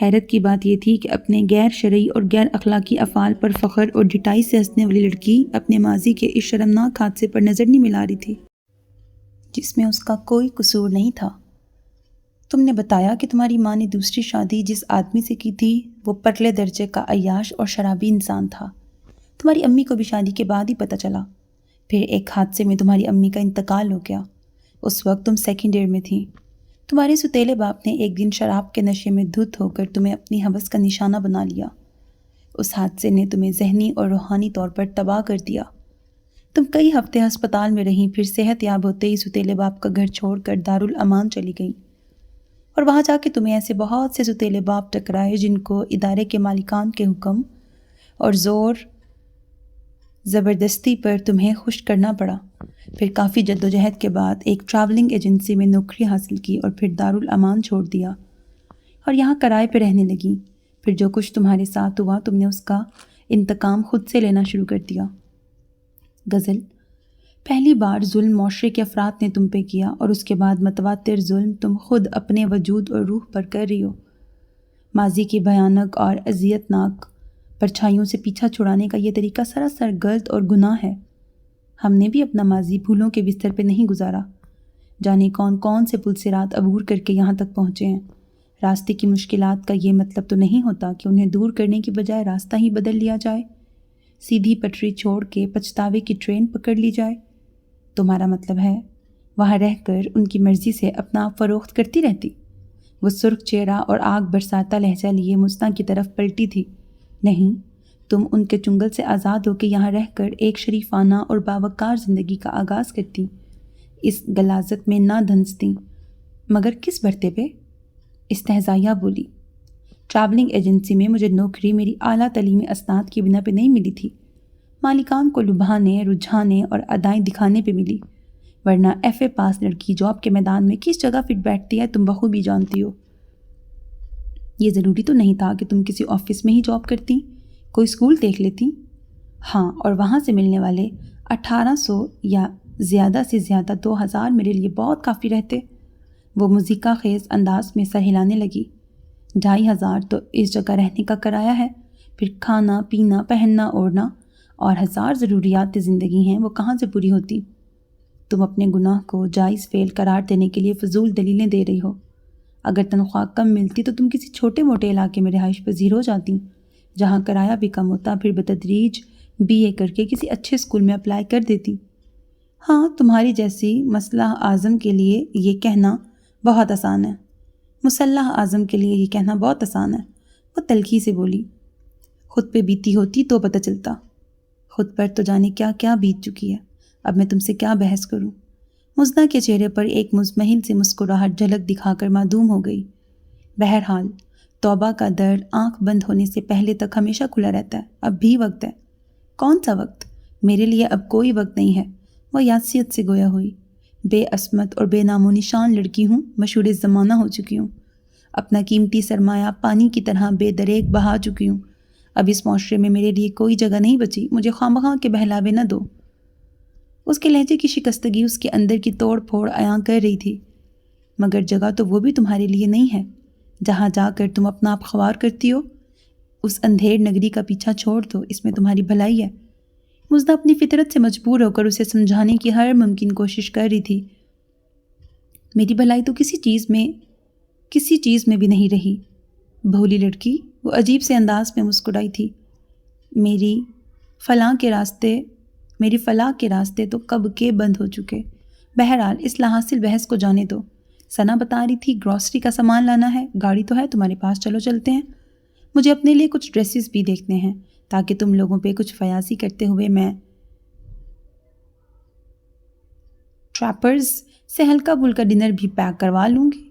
حیرت کی بات یہ تھی کہ اپنے غیر شرعی اور غیر اخلاقی افعال پر فخر اور ڈٹائی سے ہنسنے والی لڑکی اپنے ماضی کے اس شرمناک حادثے پر نظر نہیں ملا رہی تھی جس میں اس کا کوئی قصور نہیں تھا۔ تم نے بتایا کہ تمہاری ماں نے دوسری شادی جس آدمی سے کی تھی وہ پرلے درجے کا عیاش اور شرابی انسان تھا۔ تمہاری امی کو بھی شادی کے بعد ہی پتہ چلا۔ پھر ایک حادثے میں تمہاری امی کا انتقال ہو گیا۔ اس وقت تم سیکنڈ ایئر میں تھیں۔ تمہارے ستیلے باپ نے ایک دن شراب کے نشے میں دھت ہو کر تمہیں اپنی ہوس کا نشانہ بنا لیا۔ اس حادثے نے تمہیں ذہنی اور روحانی طور پر تباہ کر دیا۔ تم کئی ہفتے ہسپتال میں رہیں، پھر صحت یاب ہوتے ہی ستیلے باپ کا گھر چھوڑ کر دارالامان چلی گئیں، اور وہاں جا کے تمہیں ایسے بہت سے ستیلے باپ ٹکرائے جن کو ادارے کے مالکان کے حکم اور زور زبردستی پر تمہیں خوش کرنا پڑا۔ پھر کافی جدوجہد کے بعد ایک ٹریولنگ ایجنسی میں نوکری حاصل کی اور پھر دارالامان چھوڑ دیا اور یہاں کرائے پہ رہنے لگی۔ پھر جو کچھ تمہارے ساتھ ہوا تم نے اس کا انتقام خود سے لینا شروع کر دیا۔ غزل، پہلی بار ظلم معاشرے کے افراد نے تم پہ کیا اور اس کے بعد متواتر ظلم تم خود اپنے وجود اور روح پر کر رہی ہو۔ ماضی کی بھیانک اور اذیت ناک پرچھائیوں سے پیچھا چھڑانے کا یہ طریقہ سراسر غلط اور گناہ ہے۔ ہم نے بھی اپنا ماضی پھولوں کے بستر پہ نہیں گزارا۔ جانے کون کون سے پل صراط عبور کر کے یہاں تک پہنچے ہیں۔ راستے کی مشکلات کا یہ مطلب تو نہیں ہوتا کہ انہیں دور کرنے کی بجائے راستہ ہی بدل لیا جائے، سیدھی پٹری چھوڑ کے پچھتاوے کی ٹرین پکڑ لی جائے۔ تمہارا مطلب ہے وہاں رہ کر ان کی مرضی سے اپنا آپ فروخت کرتی رہتی؟ وہ سرخ چہرہ اور آگ برساتا لہجہ لیے مزنہ کی طرف پلٹی تھی۔ نہیں، تم ان کے چنگل سے آزاد ہو کے یہاں رہ کر ایک شریفانہ اور باوقار زندگی کا آغاز کرتی، اس غلاظت میں نہ دھنستی۔ مگر کس بھرتے پہ؟ استہزائیہ بولی۔ ٹریولنگ ایجنسی میں مجھے نوکری میری اعلیٰ تعلیمی اسناد کی بنا پہ نہیں ملی تھی، مالکان کو لبھانے، رجھانے اور ادائیں دکھانے پہ ملی، ورنہ ایف اے پاس لڑکی جاب کے میدان میں کس جگہ فٹ بیٹھتی ہے تم بخوبی جانتی ہو۔ یہ ضروری تو نہیں تھا کہ تم کسی آفس میں ہی جاب کرتی، کوئی اسکول دیکھ لیتی۔ ہاں، اور وہاں سے ملنے والے 1800 یا زیادہ سے زیادہ 2000 میرے لیے بہت کافی رہتے۔ وہ مذیقہ خیز انداز میں سر ہلانے لگی۔ 2500 تو اس جگہ رہنے کا کرایہ ہے، پھر کھانا پینا پہننا اوڑھنا اور 1000 ضروریات زندگی ہیں، وہ کہاں سے پوری ہوتی؟ تم اپنے گناہ کو جائز فعل قرار دینے کے لیے فضول دلیلیں دے رہی ہو۔ اگر تنخواہ کم ملتی تو تم کسی چھوٹے موٹے علاقے میں رہائش پذیر ہو جاتی، جہاں کرایہ بھی کم ہوتا، پھر بتدریج BA کر کے کسی اچھے اسکول میں اپلائی کر دیتی۔ ہاں، تمہاری جیسی مسلح اعظم کے لیے یہ کہنا بہت آسان ہے۔ مسلح اعظم کے لیے یہ کہنا بہت آسان ہے، وہ تلخی سے بولی۔ خود پہ بیتی ہوتی تو پتہ چلتا۔ خود پر تو جانے کیا کیا بیت چکی ہے، اب میں تم سے کیا بحث کروں؟ مزنہ کے چہرے پر ایک مزمحل سی مسکراہٹ جھلک دکھا کر معدوم ہو گئی۔ بہرحال توبہ کا در آنکھ بند ہونے سے پہلے تک ہمیشہ کھلا رہتا ہے، اب بھی وقت ہے۔ کون سا وقت؟ میرے لیے اب کوئی وقت نہیں ہے، وہ یاسیت سے گویا ہوئی۔ بے عصمت اور بے نام و نشان لڑکی ہوں، مشہور زمانہ ہو چکی ہوں، اپنا قیمتی سرمایہ پانی کی طرح بے دریغ بہا چکی ہوں۔ اب اس معاشرے میں میرے لیے کوئی جگہ نہیں بچی، مجھے خواہ کے بہلاوے نہ دو۔ اس کے لہجے کی شکستگی اس کے اندر کی توڑ پھوڑ عیاں کر رہی تھی۔ مگر جگہ تو وہ بھی تمہارے لیے نہیں ہے، جہاں جا کر تم اپنا آپ خوار کرتی ہو۔ اس اندھیر نگری کا پیچھا چھوڑ دو، اس میں تمہاری بھلائی ہے۔ مزدہ اپنی فطرت سے مجبور ہو کر اسے سمجھانے کی ہر ممکن کوشش کر رہی تھی۔ میری بھلائی تو کسی چیز میں بھی نہیں رہی، بھولی لڑکی۔ وہ عجیب سے انداز میں مسکرائی تھی۔ میری فلاح کے راستے تو کب کے بند ہو چکے۔ بہرحال اس حاصل بحث کو جانے دو۔ سنا بتا رہی تھی گروسری کا سامان لانا ہے، گاڑی تو ہے تمہارے پاس، چلو چلتے ہیں۔ مجھے اپنے لیے کچھ ڈریسز بھی دیکھنے ہیں تاکہ تم لوگوں پہ کچھ فیاضی کرتے ہوئے میں ٹریپرز سے ہلکا پھلکا ڈنر بھی پیک کروا لوں گی۔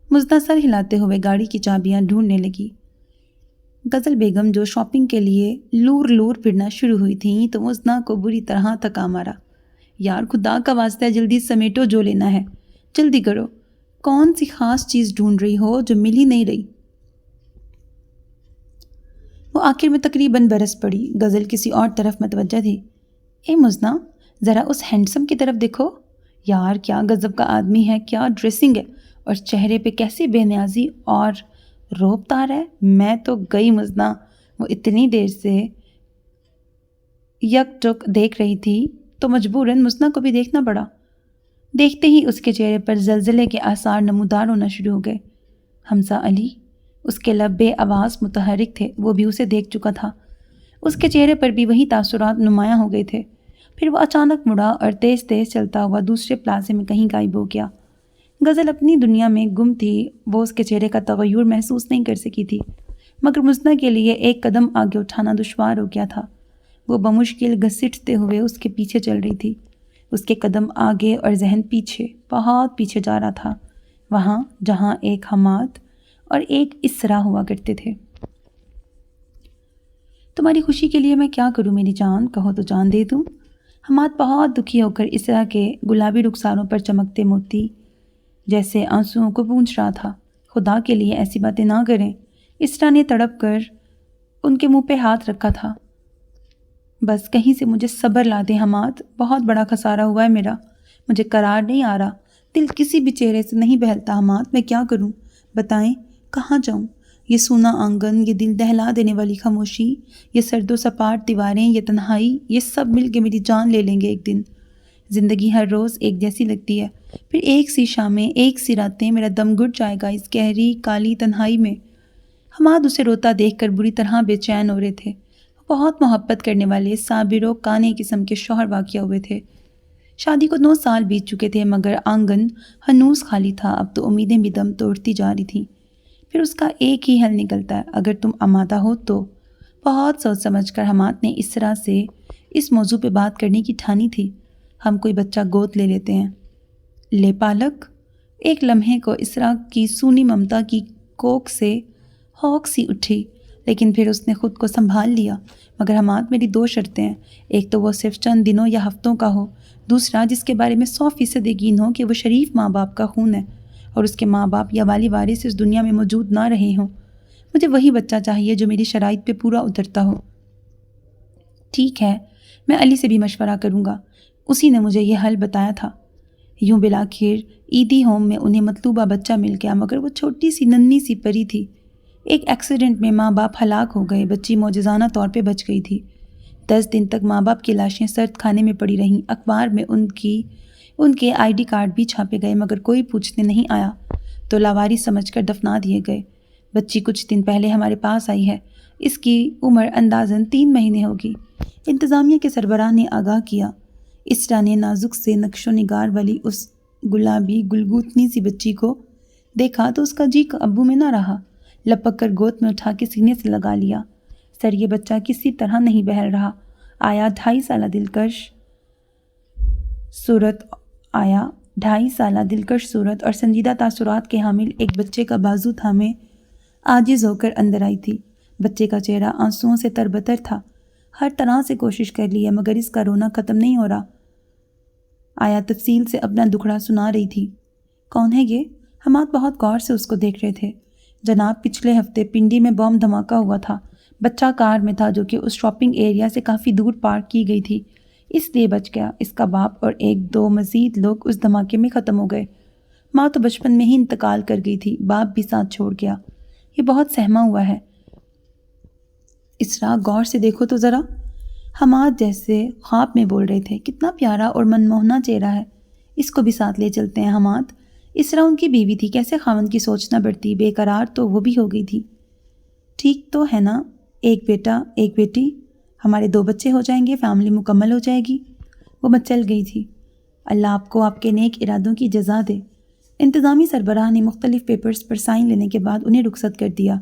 مزدہ سر ہلاتے ہوئے گاڑی کی چابیاں ڈھونڈنے لگی۔ غزل بیگم جو شاپنگ کے لیے لور لور پھرنا شروع ہوئی تھیں تو مزدہ کو بری طرح تھکا مارا۔ یار خدا کا واسطہ ہے، جلدی سمیٹو، جو لینا ہے جلدی کرو، کون سی خاص چیز ڈھونڈ رہی ہو جو مل ہی نہیں رہی؟ وہ آخر میں تقریباً برس پڑی۔ غزل کسی اور طرف متوجہ تھی۔ اے مزدہ، ذرا اس ہینڈسم کی طرف دیکھو، یار کیا غضب کا آدمی ہے، کیا ڈریسنگ ہے، اور چہرے پہ کیسی بے نیازی اور روب تار ہے۔ میں تو گئی مزدہ، وہ اتنی دیر سے یک ٹک دیکھ رہی تھی تو مجبوراً مزدہ کو بھی دیکھنا پڑا۔ دیکھتے ہی اس کے چہرے پر زلزلے کے آثار نمودار ہونا شروع ہو گئے۔ حمزہ علی، اس کے لب بے آواز متحرک تھے، وہ بھی اسے دیکھ چکا تھا۔ اس کے چہرے پر بھی وہی تاثرات نمایاں ہو گئے تھے۔ پھر وہ اچانک مڑا اور تیز تیز چلتا ہوا دوسرے پلازے میں کہیں غائب ہو گیا۔ غزل اپنی دنیا میں گم تھی، وہ اس کے چہرے کا تغیر محسوس نہیں کر سکی تھی، مگر مزدہ کے لیے ایک قدم آگے اٹھانا دشوار ہو گیا تھا۔ وہ بمشکل گھسیٹتے ہوئے اس کے پیچھے چل رہی تھی۔ اس کے قدم آگے اور ذہن پیچھے، بہت پیچھے جا رہا تھا، وہاں جہاں ایک حماد اور ایک اسرا ہوا کرتے تھے۔ تمہاری خوشی کے لیے میں کیا کروں میری جان، کہو تو جان دے دوں۔ حماد بہت دکھی ہو کر اسرا کے گلابی رخساروں پر چمکتے موتی جیسے آنسوؤں کو پونچھ رہا تھا۔ خدا کے لیے ایسی باتیں نہ کریں۔ اسرا نے تڑپ کر ان کے منہ پہ ہاتھ رکھا تھا۔ بس کہیں سے مجھے صبر لا دے حماد، بہت بڑا خسارہ ہوا ہے میرا، مجھے قرار نہیں آ رہا، دل کسی بھی چہرے سے نہیں بہلتا حماد، میں کیا کروں بتائیں، کہاں جاؤں؟ یہ سونا آنگن، یہ دل دہلا دینے والی خاموشی، یہ سرد و سپاٹ دیواریں، یہ تنہائی، یہ سب مل کے میری جان لے لیں گے ایک دن۔ زندگی ہر روز ایک جیسی لگتی ہے، پھر ایک سی شامیں، ایک سی راتیں، میرا دم گھٹ جائے گا اس گہری کالی تنہائی میں۔ حماد اسے روتا دیکھ کر بری طرح بے چین ہو رہے تھے۔ بہت محبت کرنے والے صابر و قانع قسم کے شوہر واقع ہوئے تھے۔ شادی کو 9 سال بیت چکے تھے، مگر آنگن ہنوز خالی تھا۔ اب تو امیدیں بھی دم توڑتی جا رہی تھیں۔ پھر اس کا ایک ہی حل نکلتا ہے، اگر تم آمادہ ہو تو۔ بہت سوچ سمجھ کر حماد نے اسرا سے اس موضوع پہ بات کرنے کی ٹھانی تھی۔ ہم کوئی بچہ گود لے لیتے ہیں۔ لے پالک؟ ایک لمحے کو اسرا کی سونی ممتا کی کوکھ سے ہوک سی اٹھی، لیکن پھر اس نے خود کو سنبھال لیا۔ مگر حماد، میری 2 شرطیں ہیں۔ ایک تو وہ صرف چند دنوں یا ہفتوں کا ہو، دوسرا جس کے بارے میں 100% یقین ہو کہ وہ شریف ماں باپ کا خون ہے اور اس کے ماں باپ یا والی وارث اس دنیا میں موجود نہ رہے ہوں۔ مجھے وہی بچہ چاہیے جو میری شرائط پہ پورا اترتا ہو۔ ٹھیک ہے، میں علی سے بھی مشورہ کروں گا، اسی نے مجھے یہ حل بتایا تھا۔ یوں بالآخر عیدی ہوم میں انہیں مطلوبہ بچہ مل گیا، مگر وہ چھوٹی سی ننھی سی پری تھی۔ ایک ایکسیڈنٹ میں ماں باپ ہلاک ہو گئے، بچی معجزانہ طور پہ بچ گئی تھی۔ 10 دن تک ماں باپ کی لاشیں سرد کھانے میں پڑی رہیں۔ اخبار میں ان کے ID کارڈ بھی چھاپے گئے، مگر کوئی پوچھنے نہیں آیا تو لاوارث سمجھ کر دفنا دیے گئے۔ بچی کچھ دن پہلے ہمارے پاس آئی ہے، اس کی عمر اندازاً 3 مہینے ہوگی۔ انتظامیہ کے سربراہ نے آگاہ کیا۔ اسرا نے نازک سے نقش و نگار والی اس گلابی گلگوتنی سی بچی کو دیکھا تو اس کا جی قابو میں نہ رہا، لپک کر گود میں اٹھا کے سینے سے لگا لیا۔ سر، یہ بچہ کسی طرح نہیں بہل رہا۔ آیا 2.5 سالہ دلکش صورت اور سنجیدہ تاثرات کے حامل ایک بچے کا بازو تھامے عاجز ہو کر اندر آئی تھی۔ بچے کا چہرہ آنسوؤں سے تربتر تھا۔ ہر طرح سے کوشش کر لی ہے، مگر اس کا رونا ختم نہیں ہو رہا۔ آیا تفصیل سے اپنا دکھڑا سنا رہی تھی۔ کون ہے یہ؟ حماد بہت غور سے اس کو دیکھ رہے تھے۔ جناب، پچھلے ہفتے پنڈی میں بم دھماکہ ہوا تھا۔ بچہ کار میں تھا جو کہ اس شاپنگ ایریا سے کافی دور پارک کی گئی تھی، اس لیے بچ گیا۔ اس کا باپ اور 1-2 مزید لوگ اس دھماکے میں ختم ہو گئے۔ ماں تو بچپن میں ہی انتقال کر گئی تھی، باپ بھی ساتھ چھوڑ گیا۔ یہ بہت سہما ہوا ہے۔ اسرا، غور سے دیکھو تو ذرا۔ حماد جیسے خواب میں بول رہے تھے۔ کتنا پیارا اور منموہنا چہرہ ہے، اس کو بھی ساتھ لے چلتے ہیں حماد۔ اسرا ان کی بیوی تھی، کیسے خاوند کی سوچ نہ بڑھتی، بے قرار تو وہ بھی ہو گئی تھی۔ ٹھیک تو ہے نا، ایک بیٹا ایک بیٹی، ہمارے 2 بچے ہو جائیں گے، فیملی مکمل ہو جائے گی۔ وہ مچل گئی تھی۔ اللہ آپ کو آپ کے نیک ارادوں کی جزا دے۔ انتظامی سربراہ نے مختلف پیپرز پر سائن لینے کے بعد انہیں رخصت کر دیا۔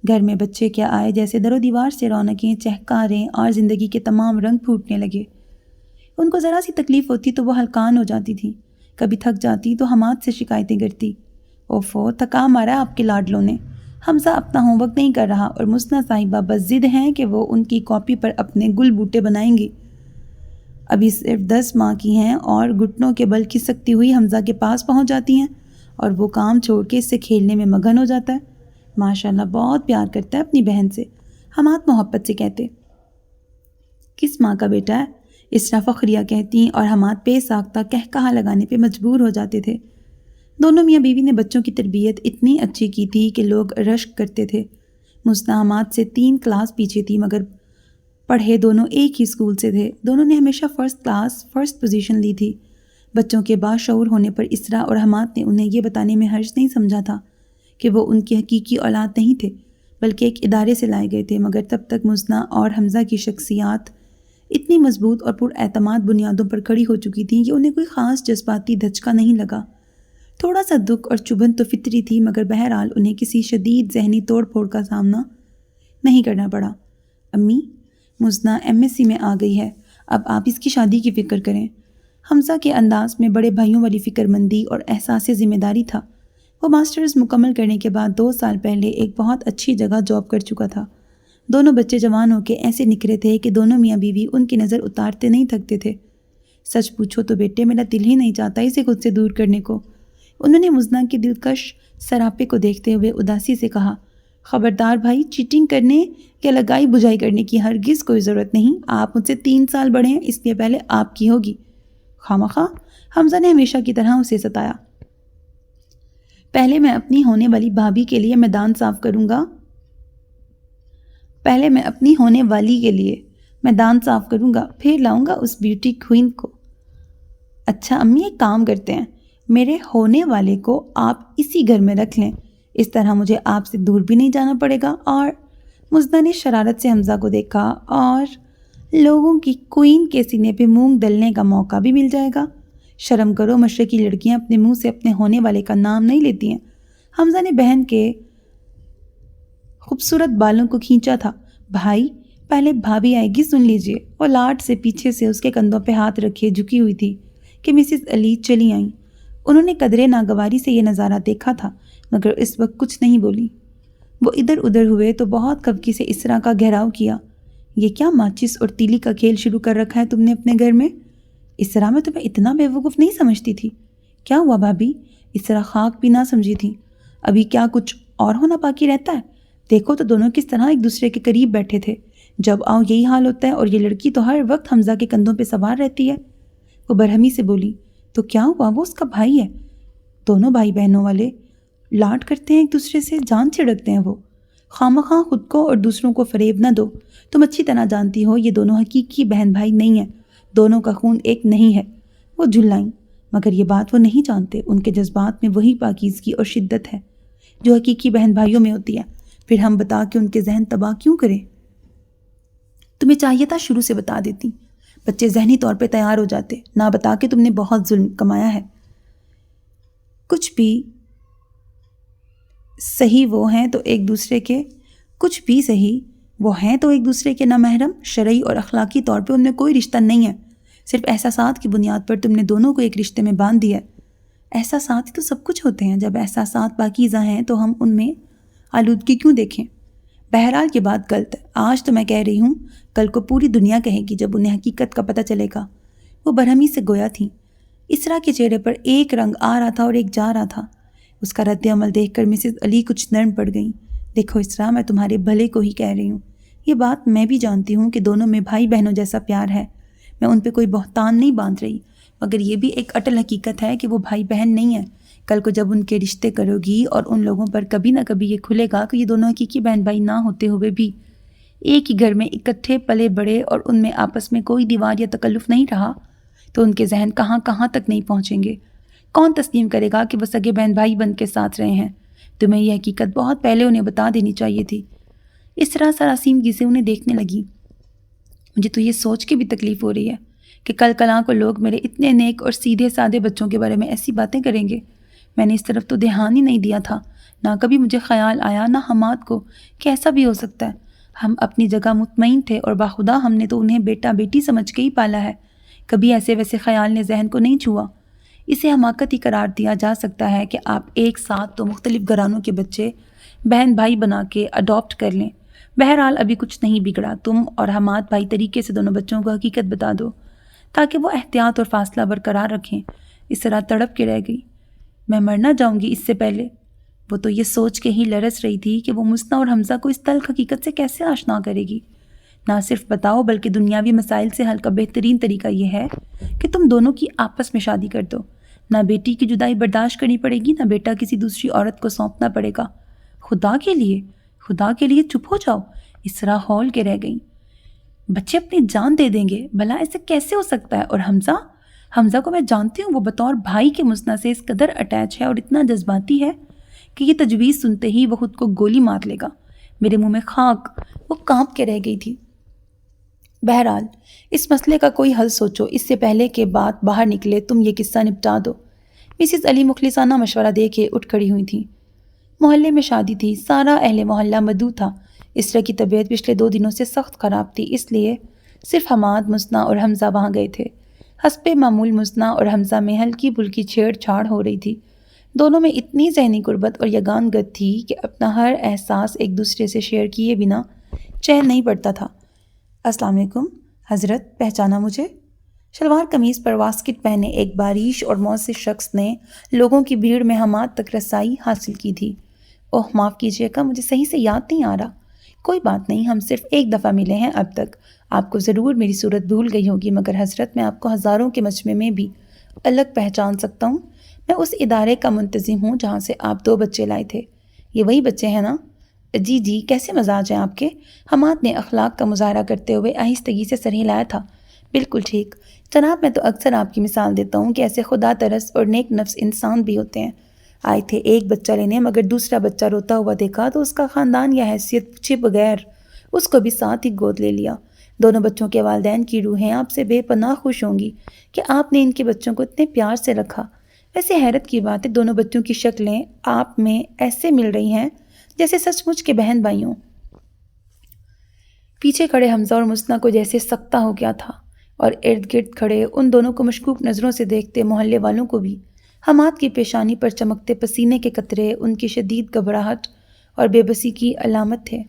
گھر میں بچے کیا آئے جیسے در و دیوار سے رونقیں، چہکاریں اور زندگی کے تمام رنگ پھوٹنے لگے۔ ان کو ذرا سی تکلیف ہوتی تو وہ ہلکان ہو جاتی تھی، کبھی تھک جاتی تو حماد سے شکایتیں کرتی، اوفو تھکا مارا آپ کے لاڈلوں نے، حمزہ اپنا ہوم ورک نہیں کر رہا اور مسنہ صاحبہ بس ضد ہیں کہ وہ ان کی کاپی پر اپنے گل بوٹے بنائیں گی۔ ابھی صرف 10 ماہ کی ہیں اور گھٹنوں کے بل کھسکتی ہوئی حمزہ کے پاس پہنچ جاتی ہیں اور وہ کام چھوڑ کے اس سے کھیلنے میں مگن ہو جاتا ہے۔ ماشاءاللہ بہت پیار کرتا ہے اپنی بہن سے، حماد محبت سے کہتے۔ کس ماں کا بیٹا ہے؟ اسرا فخریہ کہتی اور حماد بے ساختہ کہا لگانے پہ مجبور ہو جاتے تھے۔ دونوں میاں بیوی نے بچوں کی تربیت اتنی اچھی کی تھی کہ لوگ رشک کرتے تھے۔ مسنہ حماد سے 3 کلاس پیچھے تھی، مگر پڑھے دونوں ایک ہی اسکول سے تھے۔ دونوں نے ہمیشہ فرسٹ پوزیشن لی تھی۔ بچوں کے باشعور ہونے پر اسرا اور حماد نے انہیں یہ بتانے میں حرج نہیں سمجھا تھا کہ وہ ان کی حقیقی اولاد نہیں تھے، بلکہ ایک ادارے سے لائے گئے تھے، مگر تب تک مسنہ اور حمزہ کی شخصیات اتنی مضبوط اور پر اعتماد بنیادوں پر کھڑی ہو چکی تھیں کہ انہیں کوئی خاص جذباتی دھچکا نہیں لگا۔ تھوڑا سا دکھ اور چبھن تو فطری تھی، مگر بہرحال انہیں کسی شدید ذہنی توڑ پھوڑ کا سامنا نہیں کرنا پڑا۔ امی، مسنہ MSc میں آ گئی ہے، اب آپ اس کی شادی کی فکر کریں۔ حمزہ کے انداز میں بڑے بھائیوں والی فکر مندی اور احساس ذمہ داری تھا۔ وہ ماسٹرز مکمل کرنے کے بعد 2 سال پہلے ایک بہت اچھی جگہ جاب کر چکا تھا۔ دونوں بچے جوان ہو کے ایسے نکھرے تھے کہ دونوں میاں بیوی ان کی نظر اتارتے نہیں تھکتے تھے۔ سچ پوچھو تو بیٹے میرا دل ہی نہیں چاہتا اسے خود سے دور کرنے کو، انہوں نے مسنہ کے دلکش سراپے کو دیکھتے ہوئے اداسی سے کہا۔ خبردار بھائی، چیٹنگ کرنے یا لگائی بجھائی کرنے کی ہرگز کوئی ضرورت نہیں، آپ مجھ سے 3 سال بڑے ہیں، اس لیے پہلے آپ کی ہوگی۔ خامخواہ، حمزہ نے ہمیشہ کی طرح اسے ستایا۔ پہلے میں اپنی ہونے والی بھابھی کے لیے میدان صاف کروں گا، پھر لاؤں گا اس بیوٹی کوئن کو۔ اچھا امی، ایک کام کرتے ہیں، میرے ہونے والے کو آپ اسی گھر میں رکھ لیں، اس طرح مجھے آپ سے دور بھی نہیں جانا پڑے گا، اور مسنہ نے شرارت سے حمزہ کو دیکھا، اور لوگوں کی کوئن کے سینے پہ مونگ ڈلنے کا موقع بھی مل جائے گا۔ شرم کرو، مشرقی لڑکیاں اپنے منہ سے اپنے ہونے والے کا نام نہیں لیتی ہیں۔ حمزہ نے بہن کے خوبصورت بالوں کو کھینچا تھا۔ بھائی، پہلے بھابھی آئے گی، سن لیجئے۔ وہ لاٹ سے پیچھے سے اس کے کندھوں پہ ہاتھ رکھے جھکی ہوئی تھی کہ مسز علی چلی آئیں۔ انہوں نے قدرے ناگواری سے یہ نظارہ دیکھا تھا، مگر اس وقت کچھ نہیں بولی۔ وہ ادھر ادھر ہوئے تو بہت کبکی سے اسرا کا گھیراؤ کیا۔ یہ کیا ماچس اور تیلی کا کھیل شروع کر رکھا ہے تم نے اپنے گھر میں؟ اسرا، میں تمہیں اتنا بیوقوف نہیں سمجھتی تھی۔ کیا ہوا بھابھی؟ اسرا خاک بھی نہ سمجھی تھی۔ ابھی کیا کچھ اور ہونا باقی رہتا ہے؟ دیکھو تو دونوں کس طرح ایک دوسرے کے قریب بیٹھے تھے۔ جب آؤ یہی حال ہوتا ہے، اور یہ لڑکی تو ہر وقت حمزہ کے کندھوں پہ سوار رہتی ہے۔ وہ برہمی سے بولی۔ تو کیا ہوا؟ وہ اس کا بھائی ہے۔ دونوں بھائی بہنوں والے لاڈ کرتے ہیں ایک دوسرے سے، جان چھڑکتے ہیں۔ وہ خامخواہ خود کو اور دوسروں کو فریب نہ دو، تم اچھی طرح جانتی ہو یہ دونوں حقیقی بہن بھائی نہیں ہیں، دونوں کا خون ایک نہیں ہے۔ وہ جھلائیں، مگر یہ بات وہ نہیں جانتے، ان کے جذبات میں وہی پاکیزگی اور شدت ہے جو حقیقی بہن بھائیوں میں ہوتی ہے۔ پھر ہم بتا کے ان کے ذہن تباہ کیوں کریں؟ تمہیں چاہیے تھا شروع سے بتا دیتی، بچے ذہنی طور پہ تیار ہو جاتے۔ نہ بتا کے تم نے بہت ظلم کمایا ہے۔ کچھ بھی صحیح وہ ہیں تو ایک دوسرے کے نہ محرم، شرعی اور اخلاقی طور پہ ان میں کوئی رشتہ نہیں ہے، صرف احساسات کی بنیاد پر تم نے دونوں کو ایک رشتے میں باندھ دیا ہے۔ احساسات ہی تو سب کچھ ہوتے ہیں، جب احساسات پاکیزہ ہیں تو ہم ان میں آلودگی کیوں دیکھیں؟ بہرحال یہ بات غلط ہے، آج تو میں کہہ رہی ہوں، کل کو پوری دنیا کہے گی جب انہیں حقیقت کا پتہ چلے گا۔ وہ برہمی سے گویا تھیں۔ اسرا کے چہرے پر ایک رنگ آ رہا تھا اور ایک جا رہا تھا۔ اس کا رد عمل دیکھ کر مسز علی کچھ نرم پڑ گئیں۔ دیکھو اسرا، میں تمہارے بھلے کو ہی کہہ رہی ہوں، یہ بات میں بھی جانتی ہوں کہ دونوں میں بھائی بہنوں جیسا پیار ہے، میں ان پہ کوئی بہتان نہیں باندھ رہی، مگر یہ بھی ایک اٹل حقیقت ہے کہ وہ بھائی بہن نہیں ہیں۔ کل کو جب ان کے رشتے کرو گی اور ان لوگوں پر کبھی نہ کبھی یہ کھلے گا کہ یہ دونوں حقیقی بہن بھائی نہ ہوتے ہوئے بھی ایک ہی گھر میں اکٹھے پلے بڑے اور ان میں آپس میں کوئی دیوار یا تکلف نہیں رہا، تو ان کے ذہن کہاں کہاں تک نہیں پہنچیں گے۔ کون تسلیم کرے گا کہ وہ سگے بہن بھائی بن کے ساتھ رہے ہیں؟ تمہیں یہ حقیقت بہت پہلے انہیں بتا دینی چاہیے تھی۔ اس طرح سراسیمگی سے انہیں دیکھنے لگی۔ مجھے تو یہ سوچ کے بھی تکلیف ہو رہی ہے کہ کل کلاں کو لوگ میرے اتنے نیک اور سیدھے سادے بچوں کے بارے میں ایسی باتیں کریں گے۔ میں نے اس طرف تو دھیان ہی نہیں دیا تھا، نہ کبھی مجھے خیال آیا، نہ حماد کو، کہ ایسا بھی ہو سکتا ہے۔ ہم اپنی جگہ مطمئن تھے اور باخدا ہم نے تو انہیں بیٹا بیٹی سمجھ کے ہی پالا ہے، کبھی ایسے ویسے خیال نے ذہن کو نہیں چھوا۔ اسے حماقت ہی قرار دیا جا سکتا ہے کہ آپ ایک ساتھ دو مختلف گھرانوں کے بچے بہن بھائی بنا کے اڈاپٹ کر لیں۔ بہرحال ابھی کچھ نہیں بگڑا، تم اور حماد بھائی طریقے سے دونوں بچوں کو حقیقت بتا دو تاکہ وہ احتیاط اور فاصلہ برقرار رکھیں۔ اس طرح تڑپ کے رہ گئی، میں مر نہ جاؤں گی اس سے پہلے۔ وہ تو یہ سوچ کے ہی لرز رہی تھی کہ وہ مصنع اور حمزہ کو اس تلخ حقیقت سے کیسے آشنا کرے گی۔ نہ صرف بتاؤ بلکہ دنیاوی مسائل سے حل کا بہترین طریقہ یہ ہے کہ تم دونوں کی آپس میں شادی کر دو۔ نہ بیٹی کی جدائی برداشت کرنی پڑے گی، نہ بیٹا کسی دوسری عورت کو سونپنا پڑے گا۔ خدا کے لیے چپ ہو جاؤ، اس طرح ہول کے رہ گئیں۔ بچے اپنی جان دے دیں گے، بھلا ایسے کیسے ہو سکتا ہے؟ اور حمزہ کو میں جانتی ہوں، وہ بطور بھائی کے مصنع سے اس قدر اٹیچ ہے اور اتنا جذباتی ہے کہ یہ تجویز سنتے ہی وہ خود کو گولی مار لے گا۔ میرے منہ میں خاک، وہ کانپ کے رہ گئی تھی۔ بہرحال اس مسئلے کا کوئی حل سوچو، اس سے پہلے کہ بات باہر نکلے تم یہ قصہ نپٹا دو۔ مسز علی مخلصانہ مشورہ دے کے اٹھ کھڑی ہوئی تھیں۔ محلے میں شادی تھی، سارا اہل محلہ مدعو تھا۔ اسرا کی طبیعت پچھلے 2 دنوں سے سخت خراب تھی، اس لیے صرف حماد، مصنع اور حمزہ وہاں گئے تھے۔ حسب معمول مصنع اور حمزہ میں ہلکی پھلکی چھیڑ چھاڑ ہو رہی تھی۔ دونوں میں اتنی ذہنی قربت اور یگان گت تھی کہ اپنا ہر احساس ایک دوسرے سے شیئر کیے بنا چین نہیں پڑتا تھا۔ السلام علیکم حضرت، پہچانا مجھے؟ شلوار قمیض پر واسکٹ پہنے ایک باریش اور مؤثر شخص نے لوگوں کی بھیڑ میں حماد تک رسائی حاصل کی تھی۔ اوہ معاف کیجیے گا، مجھے صحیح سے یاد نہیں آ رہا۔ کوئی بات نہیں، ہم صرف ایک دفعہ ملے ہیں اب تک، آپ کو ضرور میری صورت بھول گئی ہوگی، مگر حضرت میں آپ کو ہزاروں کے مجمع میں بھی الگ پہچان سکتا ہوں۔ میں اس ادارے کا منتظم ہوں جہاں سے آپ 2 بچے لائے تھے۔ یہ وہی بچے ہیں نا؟ جی، کیسے مزاج ہیں آپ کے؟ حماد نے اخلاق کا مظاہرہ کرتے ہوئے آہستگی سے سر ہلایا تھا۔ بالکل ٹھیک جناب، میں تو اکثر آپ کی مثال دیتا ہوں کہ ایسے خدا ترس اور نیک نفس انسان بھی ہوتے ہیں۔ آئے تھے ایک بچہ لینے، مگر دوسرا بچہ روتا ہوا دیکھا تو اس کا خاندان یا حیثیت پوچھے بغیر اس کو بھی ساتھ ہی گود لے لیا۔ دونوں بچوں کے والدین کی روحیں آپ سے بے پناہ خوش ہوں گی کہ آپ نے ان کے بچوں کو اتنے پیار سے رکھا۔ ویسے حیرت کی بات ہے، دونوں بچوں کی شکلیں آپ میں ایسے مل رہی ہیں جیسے سچ مچ کے بہن بھائی ہوں۔ پیچھے کھڑے حمزہ اور مصنع کو جیسے سکتہ ہو گیا تھا، اور ارد گرد کھڑے ان دونوں کو مشکوک نظروں سے دیکھتے محلے والوں کو بھی۔ حماد کی پیشانی پر چمکتے پسینے کے قطرے ان کی شدید گھبراہٹ اور بے بسی کی علامت تھے۔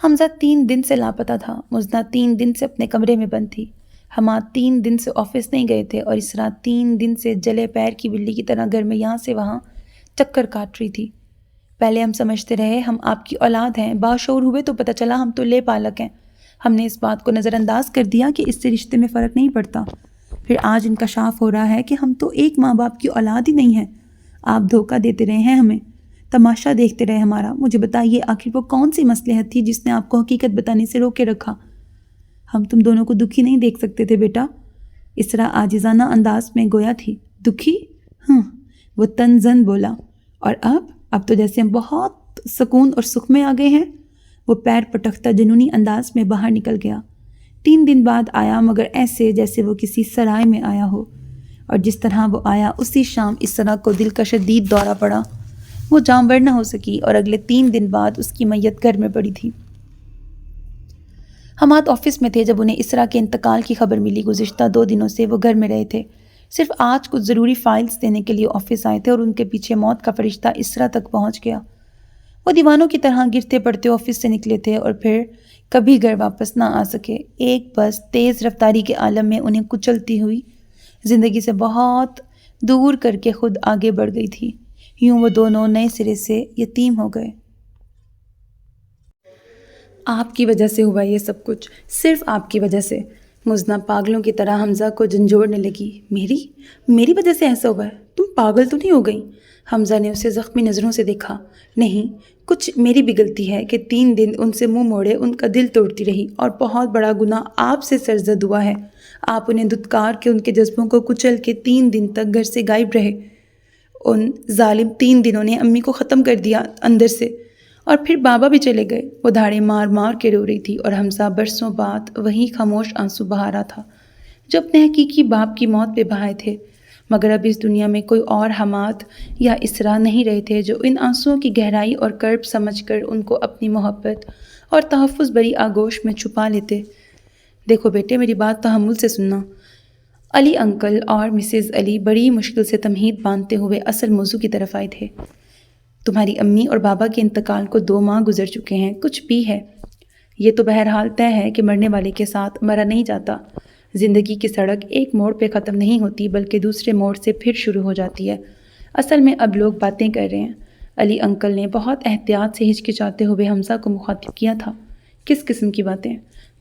حمزہ 3 دن سے لاپتہ تھا، مصنع 3 دن سے اپنے کمرے میں بند تھی، حماد 3 دن سے آفس نہیں گئے تھے، اور اسرا 3 دن سے جلے پیر کی بلی کی طرح گھر میں یہاں سے وہاں چکر کاٹ رہی تھی۔ پہلے ہم سمجھتے رہے ہم آپ کی اولاد ہیں، باشعور ہوئے تو پتہ چلا ہم تو لے پالک ہیں۔ ہم نے اس بات کو نظر انداز کر دیا کہ اس سے رشتے میں فرق نہیں پڑتا۔ پھر آج انکشاف ہو رہا ہے کہ ہم تو ایک ماں باپ کی اولاد ہی نہیں ہیں۔ آپ دھوکہ دیتے رہے ہیں ہمیں، تماشا دیکھتے رہے ہمارا۔ مجھے بتائیے آخر وہ کون سی مصلحت تھی جس نے آپ کو حقیقت بتانے سے روکے رکھا؟ ہم تم دونوں کو دکھی نہیں دیکھ سکتے تھے بیٹا، اس طرح عاجزانہ انداز میں گویا تھی۔ دکھی؟ وہ تنزن بولا۔ اور اب تو جیسے ہم بہت سکون اور سکھ میں آ گئے ہیں۔ وہ پیر پٹکتا جنونی انداز میں باہر نکل گیا۔ 3 دن بعد آیا، مگر ایسے جیسے وہ کسی سرائے میں آیا ہو، اور جس طرح وہ آیا اسی شام اس طرح کو دل کا شدید دورہ پڑا۔ وہ جانور نہ ہو سکی، اور اگلے 3 دن بعد اس کی میت گھر میں پڑی تھی۔ حماد آفس میں تھے جب انہیں اسرا کے انتقال کی خبر ملی۔ گزشتہ 2 دنوں سے وہ گھر میں رہے تھے، صرف آج کچھ ضروری فائلز دینے کے لیے آفس آئے تھے، اور ان کے پیچھے موت کا فرشتہ اسرا تک پہنچ گیا۔ وہ دیوانوں کی طرح گرتے پڑتے آفس سے نکلے تھے اور پھر کبھی گھر واپس نہ آ سکے۔ ایک بس تیز رفتاری کے عالم میں انہیں کچلتی ہوئی زندگی سے بہت دور کر کے خود آگے بڑھ گئی تھی۔ یوں وہ دونوں نئے سرے سے یتیم ہو گئے۔ آپ کی وجہ سے ہوا یہ سب کچھ، صرف آپ کی وجہ سے۔ مزنہ پاگلوں کی طرح حمزہ کو جھنجھوڑنے لگی۔ میری وجہ سے ایسا ہوا ہے؟ تم پاگل تو نہیں ہو گئی؟ حمزہ نے اسے زخمی نظروں سے دیکھا۔ نہیں، کچھ میری بھی غلطی ہے کہ 3 دن ان سے منہ موڑے ان کا دل توڑتی رہی، اور بہت بڑا گناہ آپ سے سرزد ہوا ہے۔ آپ انہیں دھتکار کے ان کے جذبوں کو کچل کے 3 دن تک گھر سے غائب رہے۔ ان ظالم 3 دنوں نے امی کو ختم کر دیا اندر سے، اور پھر بابا بھی چلے گئے۔ وہ دھاڑے مار مار کے رو رہی تھی، اور حمزہ برسوں بعد وہی خاموش آنسو بہا رہا تھا جو اپنے حقیقی باپ کی موت پہ بہائے تھے۔ مگر اب اس دنیا میں کوئی اور حماد یا اسرا نہیں رہے تھے جو ان آنسوؤں کی گہرائی اور کرب سمجھ کر ان کو اپنی محبت اور تحفظ بری آغوش میں چھپا لیتے۔ دیکھو بیٹے، میری بات تحمل سے سننا۔ علی انکل اور مسز علی بڑی مشکل سے تمہید باندھتے ہوئے اصل موضوع کی طرف آئے تھے۔ تمہاری امی اور بابا کے انتقال کو 2 ماہ گزر چکے ہیں، کچھ بھی ہے۔ یہ تو بہرحال طے ہے کہ مرنے والے کے ساتھ مرا نہیں جاتا۔ زندگی کی سڑک ایک موڑ پہ ختم نہیں ہوتی بلکہ دوسرے موڑ سے پھر شروع ہو جاتی ہے۔ اصل میں اب لوگ باتیں کر رہے ہیں۔ علی انکل نے بہت احتیاط سے ہچکچاتے ہوئے حمزہ کو مخاطب کیا تھا۔ کس قسم کی باتیں؟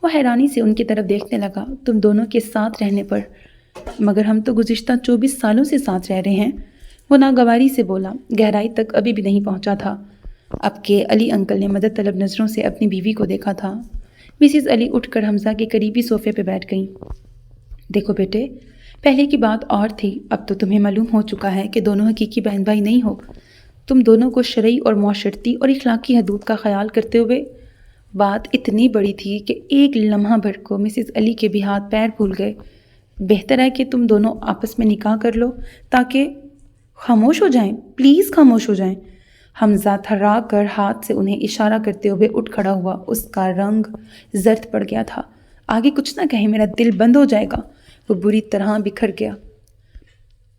وہ حیرانی سے ان کی طرف دیکھنے لگا۔ تم دونوں کے ساتھ رہنے پر۔ مگر ہم تو گزشتہ 24 سالوں سے ساتھ رہ رہے ہیں، وہ ناگواری سے بولا، گہرائی تک ابھی بھی نہیں پہنچا تھا۔ اب کہ علی انکل نے مدد طلب نظروں سے اپنی بیوی کو دیکھا تھا، مسز علی اٹھ کر حمزہ کے قریبی صوفے پہ بیٹھ گئیں۔ دیکھو بیٹے، پہلے کی بات اور تھی، اب تو تمہیں معلوم ہو چکا ہے کہ دونوں حقیقی بہن بھائی نہیں ہو۔ تم دونوں کو شرعی اور معاشرتی اور اخلاقی حدود کا خیال کرتے ہوئے بات اتنی بڑی تھی کہ ایک لمحہ بھر کو مسز علی کے بھی ہاتھ پیر پھول گئے۔ بہتر ہے کہ تم دونوں آپس میں نکاح کر لو تاکہ خاموش ہو جائیں، پلیز خاموش ہو جائیں۔ حمزہ تھرا کر ہاتھ سے انہیں اشارہ کرتے ہوئے اٹھ کھڑا ہوا۔ اس کا رنگ زرد پڑ گیا تھا۔ آگے کچھ نہ کہیں، میرا دل بند ہو جائے گا۔ وہ بری طرح بکھر گیا۔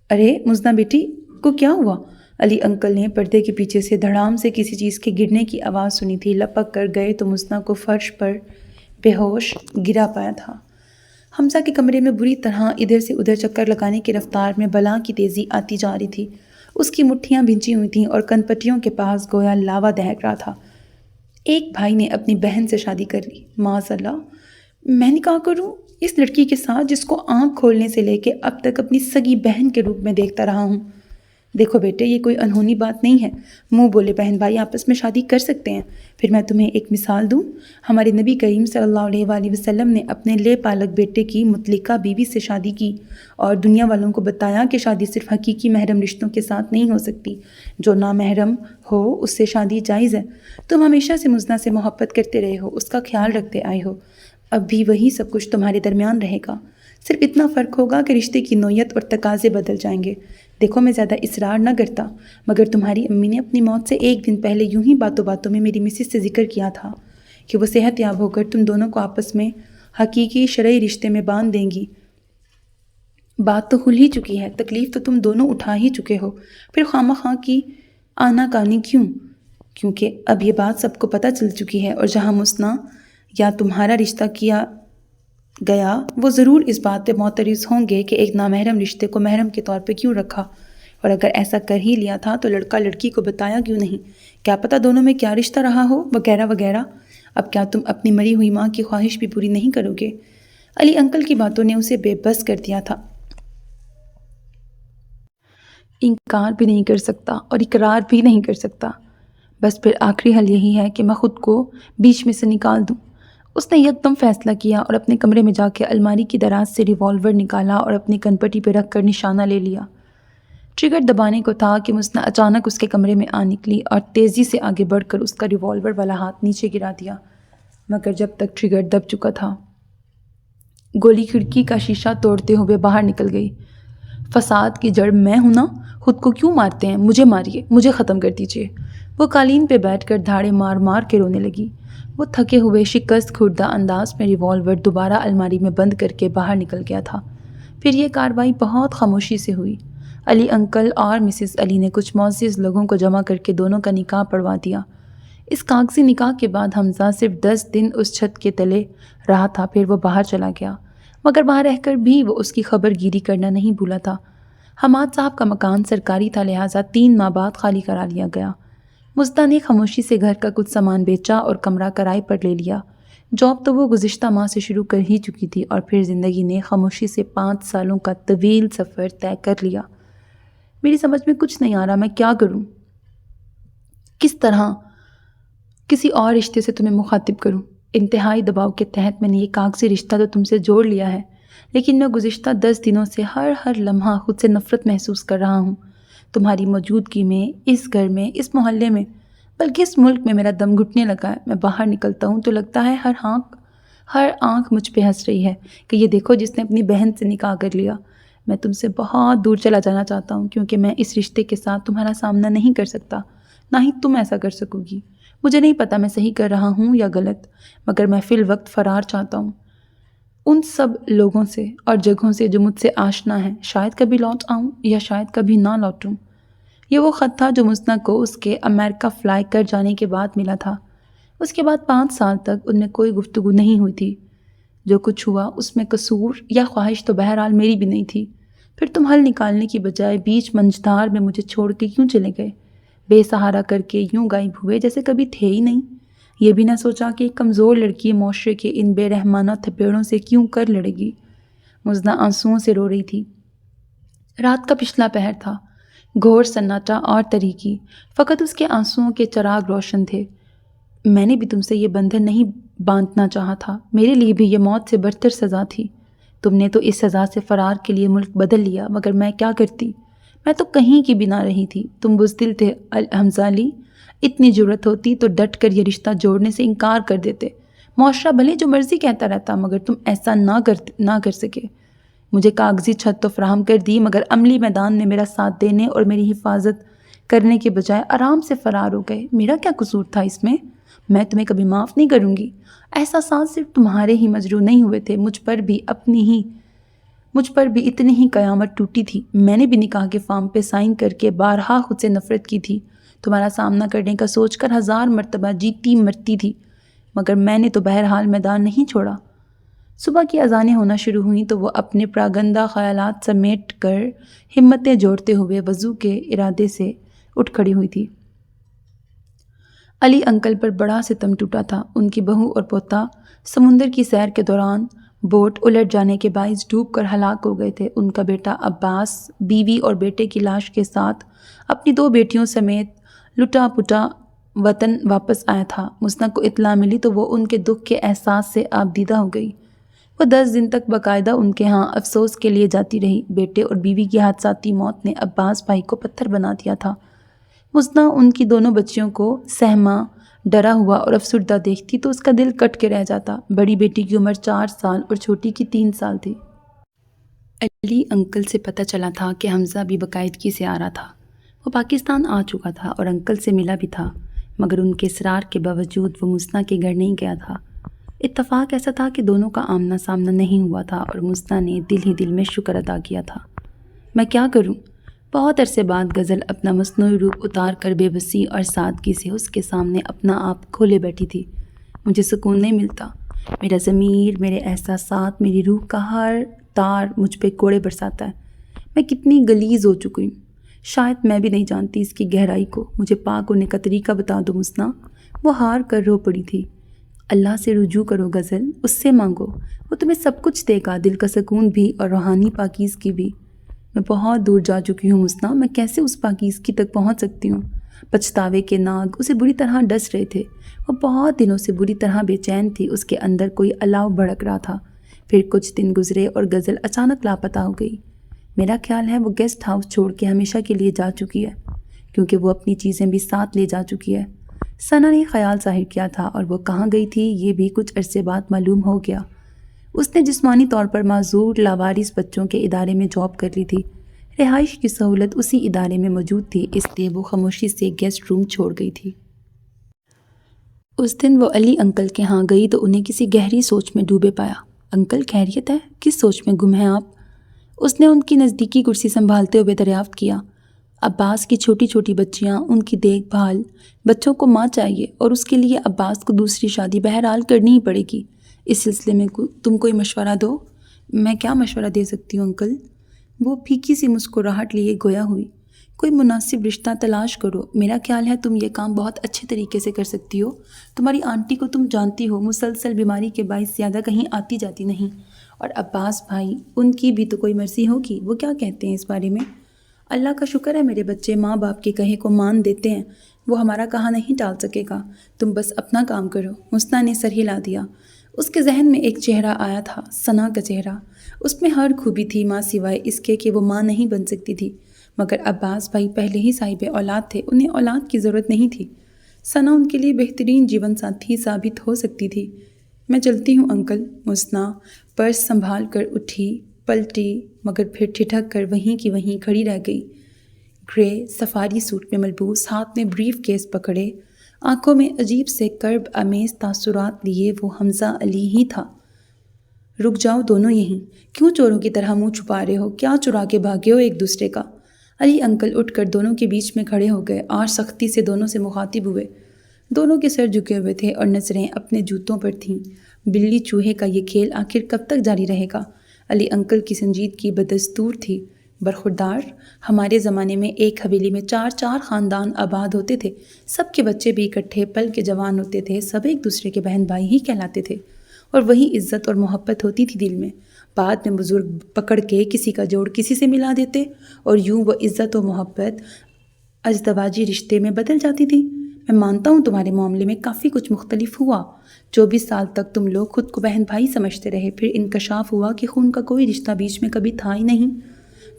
ارے مزنہ بیٹی کو کیا ہوا؟ علی انکل نے پردے کے پیچھے سے دھڑام سے کسی چیز کے گرنے کی آواز سنی تھی۔ لپک کر گئے تو مزنہ کو فرش پر بے ہوش گرا پایا تھا۔ حمزہ کے کمرے میں بری طرح ادھر سے ادھر چکر لگانے کی رفتار میں بلا کی تیزی آتی جا رہی تھی۔ اس کی مٹھیاں بھینچی ہوئی تھیں اور کن پٹیوں کے پاس گویا لاوا دہک رہا تھا۔ ایک بھائی نے اپنی بہن سے شادی کر لی، معاذ اللہ! میں نکاح کروں اس لڑکی کے ساتھ جس کو آنکھ کھولنے سے لے کے اب تک اپنی سگی بہن کے روپ میں دیکھتا رہا ہوں۔ دیکھو بیٹے، یہ کوئی انہونی بات نہیں ہے۔ منہ بولے بہن بھائی آپس میں شادی کر سکتے ہیں۔ پھر میں تمہیں ایک مثال دوں۔ ہمارے نبی کریم صلی اللہ علیہ وآلہ وسلم نے اپنے لے پالک بیٹے کی مطلقہ بیوی سے شادی کی اور دنیا والوں کو بتایا کہ شادی صرف حقیقی محرم رشتوں کے ساتھ نہیں ہو سکتی، جو نامحرم ہو اس سے شادی جائز ہے۔ تم ہمیشہ سے مزنہ سے محبت کرتے رہے ہو، اس کا خیال رکھتے آئے ہو، اب بھی وہی سب کچھ تمہارے درمیان رہے گا۔ صرف اتنا فرق ہوگا کہ رشتے کی نوعیت اور تقاضے بدل جائیں گے۔ دیکھو میں زیادہ اصرار نہ کرتا، مگر تمہاری امی نے اپنی موت سے ایک دن پہلے یوں ہی باتوں باتوں میں میری مسز سے ذکر کیا تھا کہ وہ صحت یاب ہو کر تم دونوں کو آپس میں حقیقی شرعی رشتے میں باندھ دیں گی۔ بات تو کھل ہی چکی ہے، تکلیف تو تم دونوں اٹھا ہی چکے ہو، پھر خواہ مخواہ کی آنا کانی کیوں؟ کیونکہ اب یہ بات سب کو پتہ چل چکی ہے، اور جہاں مزنہ یا تمہارا رشتہ کیا گیا وہ ضرور اس بات پہ معترض ہوں گے کہ ایک نامحرم رشتے کو محرم کے طور پہ کیوں رکھا، اور اگر ایسا کر ہی لیا تھا تو لڑکا لڑکی کو بتایا کیوں نہیں، کیا پتہ دونوں میں کیا رشتہ رہا ہو، وغیرہ وغیرہ۔ اب کیا تم اپنی مری ہوئی ماں کی خواہش بھی پوری نہیں کرو گے؟ علی انکل کی باتوں نے اسے بے بس کر دیا تھا۔ انکار بھی نہیں کر سکتا اور اقرار بھی نہیں کر سکتا، بس پھر آخری حل یہی ہے کہ میں خود کو بیچ میں سے نکال دوں۔ اس نے یکدم فیصلہ کیا اور اپنے کمرے میں جا کے الماری کی دراز سے ریوالور نکالا اور اپنی کنپٹی پہ رکھ کر نشانہ لے لیا۔ ٹریگر دبانے کو تھا کہ مزنہ اچانک اس کے کمرے میں آ نکلی اور تیزی سے آگے بڑھ کر اس کا ریوالور والا ہاتھ نیچے گرا دیا، مگر جب تک ٹریگر دب چکا تھا گولی کھڑکی کا شیشہ توڑتے ہوئے باہر نکل گئی۔ فساد کی جڑ میں ہوں نا، خود کو کیوں مارتے ہیں؟ مجھے ماریے، مجھے ختم کر دیجیے۔ وہ قالین پہ بیٹھ کر دھاڑے مار مار کے رونے لگی۔ وہ تھکے ہوئے شکست خوردہ انداز میں ریوالور دوبارہ الماری میں بند کر کے باہر نکل گیا تھا۔ پھر یہ کارروائی بہت خاموشی سے ہوئی۔ علی انکل اور مسز علی نے کچھ معزز لوگوں کو جمع کر کے دونوں کا نکاح پڑھوا دیا۔ اس کاغذی نکاح کے بعد حمزہ صرف 10 دن اس چھت کے تلے رہا تھا، پھر وہ باہر چلا گیا، مگر وہاں رہ کر بھی وہ اس کی خبر گیری کرنا نہیں بھولا تھا۔ حماد صاحب کا مکان سرکاری تھا، لہٰذا 3 ماہ بعد خالی کرا لیا گیا۔ مزدہ نے خاموشی سے گھر کا کچھ سامان بیچا اور کمرہ کرائے پر لے لیا۔ جاب تو وہ گزشتہ ماہ سے شروع کر ہی چکی تھی، اور پھر زندگی نے خاموشی سے 5 سالوں کا طویل سفر طے کر لیا۔ میری سمجھ میں کچھ نہیں آ رہا، میں کیا کروں؟ کس طرح کسی اور رشتے سے تمہیں مخاطب کروں؟ انتہائی دباؤ کے تحت میں نے یہ کاغذی رشتہ تو تم سے جوڑ لیا ہے، لیکن میں گزشتہ 10 دنوں سے ہر لمحہ خود سے نفرت محسوس کر رہا ہوں۔ تمہاری موجودگی میں، اس گھر میں، اس محلے میں، بلکہ اس ملک میں میرا دم گھٹنے لگا ہے۔ میں باہر نکلتا ہوں تو لگتا ہے ہر آنکھ مجھ پہ ہنس رہی ہے کہ یہ دیکھو جس نے اپنی بہن سے نکاح کر لیا۔ میں تم سے بہت دور چلا جانا چاہتا ہوں کیونکہ میں اس رشتے کے ساتھ تمہارا سامنا نہیں کر سکتا، نہ ہی تم ایسا کر سکو گی۔ مجھے نہیں پتا میں صحیح کر رہا ہوں یا غلط، مگر میں فی الوقت فرار چاہتا ہوں ان سب لوگوں سے اور جگہوں سے جو مجھ سے آشنا ہیں۔ شاید کبھی لوٹ آؤں یا شاید کبھی نہ لوٹوں۔ یہ وہ خط تھا جو مسنا کو اس کے امریکہ فلائی کر جانے کے بعد ملا تھا۔ اس کے بعد 5 سال تک ان میں کوئی گفتگو نہیں ہوئی تھی۔ جو کچھ ہوا اس میں قصور یا خواہش تو بہرحال میری بھی نہیں تھی۔ پھر تم حل نکالنے کی بجائے بیچ منجھدار میں مجھے چھوڑ کے کیوں چلے گئے؟ بے سہارا کر کے یوں غائب ہوئے جیسے کبھی تھے ہی نہیں۔ یہ بھی نہ سوچا کہ ایک کمزور لڑکی معاشرے کے ان بے رحمانہ تھپیڑوں سے کیوں کر لڑے گی۔ مزنہ آنسوؤں سے رو رہی تھی۔ رات کا پچھلا پہر تھا، گھور سناٹا اور تاریکی، فقط اس کے آنسوؤں کے چراغ روشن تھے۔ میں نے بھی تم سے یہ بندھن نہیں باندھنا چاہا تھا، میرے لیے بھی یہ موت سے برتر سزا تھی۔ تم نے تو اس سزا سے فرار کے لیے ملک بدل لیا، مگر میں کیا کرتی؟ میں تو کہیں کی بھی نہ رہی تھی۔ تم بزدل تھے حمزہ علی، اتنی جرأت ہوتی تو ڈٹ کر یہ رشتہ جوڑنے سے انکار کر دیتے۔ معاشرہ بھلے جو مرضی کہتا رہتا، مگر تم ایسا نہ کر سکے۔ مجھے کاغذی چھت تو فراہم کر دی، مگر عملی میدان میں میرا ساتھ دینے اور میری حفاظت کرنے کے بجائے آرام سے فرار ہو گئے۔ میرا کیا قصور تھا اس میں؟ میں تمہیں کبھی معاف نہیں کروں گی۔ احساسات صرف تمہارے ہی مجروح نہیں ہوئے تھے، مجھ پر بھی اتنی ہی قیامت ٹوٹی تھی۔ میں نے بھی نکاح کے فارم پہ سائن کر کے بارہا خود سے نفرت کی تھی، تمہارا سامنا کرنے کا سوچ کر 1000 مرتبہ جیتی مرتی تھی، مگر میں نے تو بہرحال میدان نہیں چھوڑا۔ صبح کی اذانیں ہونا شروع ہوئیں تو وہ اپنے پراگندہ خیالات سمیٹ کر ہمتیں جوڑتے ہوئے وضو کے ارادے سے اٹھ کھڑی ہوئی تھی۔ علی انکل پر بڑا ستم ٹوٹا تھا۔ ان کی بہو اور پوتا سمندر کی سیر کے دوران بوٹ الٹ جانے کے باعث ڈوب کر ہلاک ہو گئے تھے۔ ان کا بیٹا عباس بیوی اور بیٹے کی لاش کے ساتھ اپنی 2 بیٹیوں سمیت لٹا پٹا وطن واپس آیا تھا۔ مسنا کو اطلاع ملی تو وہ ان کے دکھ کے احساس سے آبدیدہ ہو گئی۔ وہ 10 دن تک باقاعدہ ان کے ہاں افسوس کے لیے جاتی رہی۔ بیٹے اور بیوی کی حادثاتی موت نے عباس بھائی کو پتھر بنا دیا تھا۔ مسنا ان کی دونوں بچیوں کو سہما، ڈرا ہوا اور افسردہ دیکھتی تو اس کا دل کٹ کے رہ جاتا۔ بڑی بیٹی کی عمر 4 سال اور چھوٹی کی 3 سال تھی۔ علی انکل سے پتہ چلا تھا کہ حمزہ بھی باقاعدگی سے آ رہا تھا۔ وہ پاکستان آ چکا تھا اور انکل سے ملا بھی تھا، مگر ان کے اصرار کے باوجود وہ مسنا کے گھر نہیں گیا تھا۔ اتفاق ایسا تھا کہ دونوں کا آمنا سامنا نہیں ہوا تھا اور مسنا نے دل ہی دل میں شکر ادا کیا تھا۔ میں کیا کروں؟ بہت عرصے بعد غزل اپنا مصنوعی روپ اتار کر بے بسی اور سادگی سے اس کے سامنے اپنا آپ کھولے بیٹھی تھی۔ مجھے سکون نہیں ملتا۔ میرا ضمیر، میرے احساسات، میری روح کا ہر تار مجھ پہ کوڑے برساتا ہے۔ میں کتنی غلیظ ہو چکی ہوں، شاید میں بھی نہیں جانتی اس کی گہرائی کو۔ مجھے پاک ہونے کا طریقہ بتا دو مسنا۔ وہ ہار کر رو پڑی تھی۔ اللہ سے رجوع کرو غزل، اس سے مانگو، وہ تمہیں سب کچھ دے گا، دل کا سکون بھی اور روحانی پاکیزگی بھی۔ میں بہت دور جا چکی ہوں مسنا، میں کیسے اس پاکیزگی تک پہنچ سکتی ہوں؟ پچھتاوے کے ناگ اسے بری طرح ڈس رہے تھے۔ وہ بہت دنوں سے بری طرح بے چین تھی، اس کے اندر کوئی الاؤ بھڑک رہا تھا۔ پھر کچھ دن گزرے اور غزل اچانک لاپتہ ہو گئی۔ میرا خیال ہے وہ گیسٹ ہاؤس چھوڑ کے ہمیشہ کے لیے جا چکی ہے، کیونکہ وہ اپنی چیزیں بھی ساتھ لے جا چکی ہے۔ ثنا نے خیال ظاہر کیا تھا اور وہ کہاں گئی تھی یہ بھی کچھ عرصے بعد معلوم ہو گیا۔ اس نے جسمانی طور پر معذور لاوارث بچوں کے ادارے میں جاب کر لی تھی۔ رہائش کی سہولت اسی ادارے میں موجود تھی، اس لیے وہ خاموشی سے گیسٹ روم چھوڑ گئی تھی۔ اس دن وہ علی انکل کے ہاں گئی تو انہیں کسی گہری سوچ میں ڈوبے پایا۔ انکل خیریت ہے؟ کس سوچ میں گم ہیں آپ؟ اس نے ان کی نزدیکی کرسی سنبھالتے ہوئے دریافت کیا۔ عباس کی چھوٹی چھوٹی بچیاں، ان کی دیکھ بھال، بچوں کو ماں چاہیے اور اس کے لیے عباس کو دوسری شادی بہرحال کرنی ہی پڑے گی۔ اس سلسلے میں تم کوئی مشورہ دو۔ میں کیا مشورہ دے سکتی ہوں انکل؟ وہ پھیکی سی مسکراہٹ لیے گویا ہوئی۔ کوئی مناسب رشتہ تلاش کرو۔ میرا خیال ہے تم یہ کام بہت اچھے طریقے سے کر سکتی ہو۔ تمہاری آنٹی کو تم جانتی ہو، مسلسل بیماری کے باعث زیادہ کہیں آتی جاتی نہیں، اور عباس بھائی، ان کی بھی تو کوئی مرضی ہوگی، وہ کیا کہتے ہیں اس بارے میں؟ اللہ کا شکر ہے میرے بچے ماں باپ کے کہے کو مان دیتے ہیں، وہ ہمارا کہا نہیں ٹال سکے گا، تم بس اپنا کام کرو۔ مسنا نے سر ہلا دیا۔ اس کے ذہن میں ایک چہرہ آیا تھا، ثنا کا چہرہ۔ اس میں ہر خوبی تھی ماں سوائے اس کے کہ وہ ماں نہیں بن سکتی تھی، مگر عباس بھائی پہلے ہی صاحب اولاد تھے، انہیں اولاد کی ضرورت نہیں تھی۔ ثنا ان کے لیے بہترین جیون ساتھی ثابت ہو سکتی تھی۔ میں چلتی ہوں انکل۔ مسنا پرس سنبھال کر اٹھی، پلٹی مگر پھر ٹھٹک کر وہیں کی وہیں کھڑی رہ گئی۔ گرے سفاری سوٹ میں ملبوس، ہاتھ میں بریف کیس پکڑے، آنکھوں میں عجیب سے کرب آمیز تاثرات لیے وہ حمزہ علی ہی تھا۔ رک جاؤ دونوں یہیں، کیوں چوروں کی طرح منہ چھپا رہے ہو؟ کیا چرا کے بھاگے ہو ایک دوسرے کا؟ علی انکل اٹھ کر دونوں کے بیچ میں کھڑے ہو گئے اور سختی سے دونوں سے مخاطب ہوئے۔ دونوں کے سر جھکے ہوئے تھے اور نظریں اپنے جوتوں پر تھیں۔ بلی چوہے کا یہ کھیل آخر کب تک جاری رہے گا؟ علی انکل کی سنجیدگی بدستور تھی۔ برخوردار، ہمارے زمانے میں ایک حویلی میں 4 خاندان آباد ہوتے تھے، سب کے بچے بھی اکٹھے پل کے جوان ہوتے تھے، سب ایک دوسرے کے بہن بھائی ہی کہلاتے تھے، اور وہی عزت اور محبت ہوتی تھی دل میں۔ بعد میں بزرگ پکڑ کے کسی کا جوڑ کسی سے ملا دیتے اور یوں وہ عزت و محبت ازدواجی رشتے میں بدل جاتی تھی۔ میں مانتا ہوں تمہارے معاملے میں کافی کچھ مختلف ہوا۔ 24 سال تک تم لوگ خود کو بہن بھائی سمجھتے رہے، پھر انکشاف ہوا کہ خون کا کوئی رشتہ بیچ میں کبھی تھا ہی نہیں۔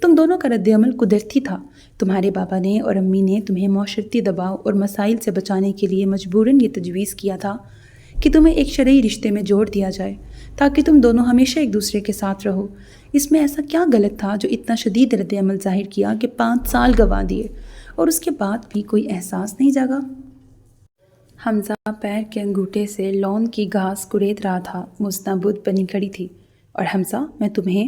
تم دونوں کا رد عمل قدرتی تھا۔ تمہارے بابا نے اور امی نے تمہیں معاشرتی دباؤ اور مسائل سے بچانے کے لیے مجبوراً یہ تجویز کیا تھا کہ تمہیں ایک شرعی رشتے میں جوڑ دیا جائے تاکہ تم دونوں ہمیشہ ایک دوسرے کے ساتھ رہو۔ اس میں ایسا کیا غلط تھا جو اتنا شدید رد عمل ظاہر کیا کہ 5 سال گنوا دیے اور اس کے بعد بھی کوئی احساس نہیں جاگا؟ حمزہ پیر کے انگوٹھے سے لون کی گھاس کرید رہا تھا۔ مستہ بدھ بنی کھڑی تھی۔ اور حمزہ، میں تمہیں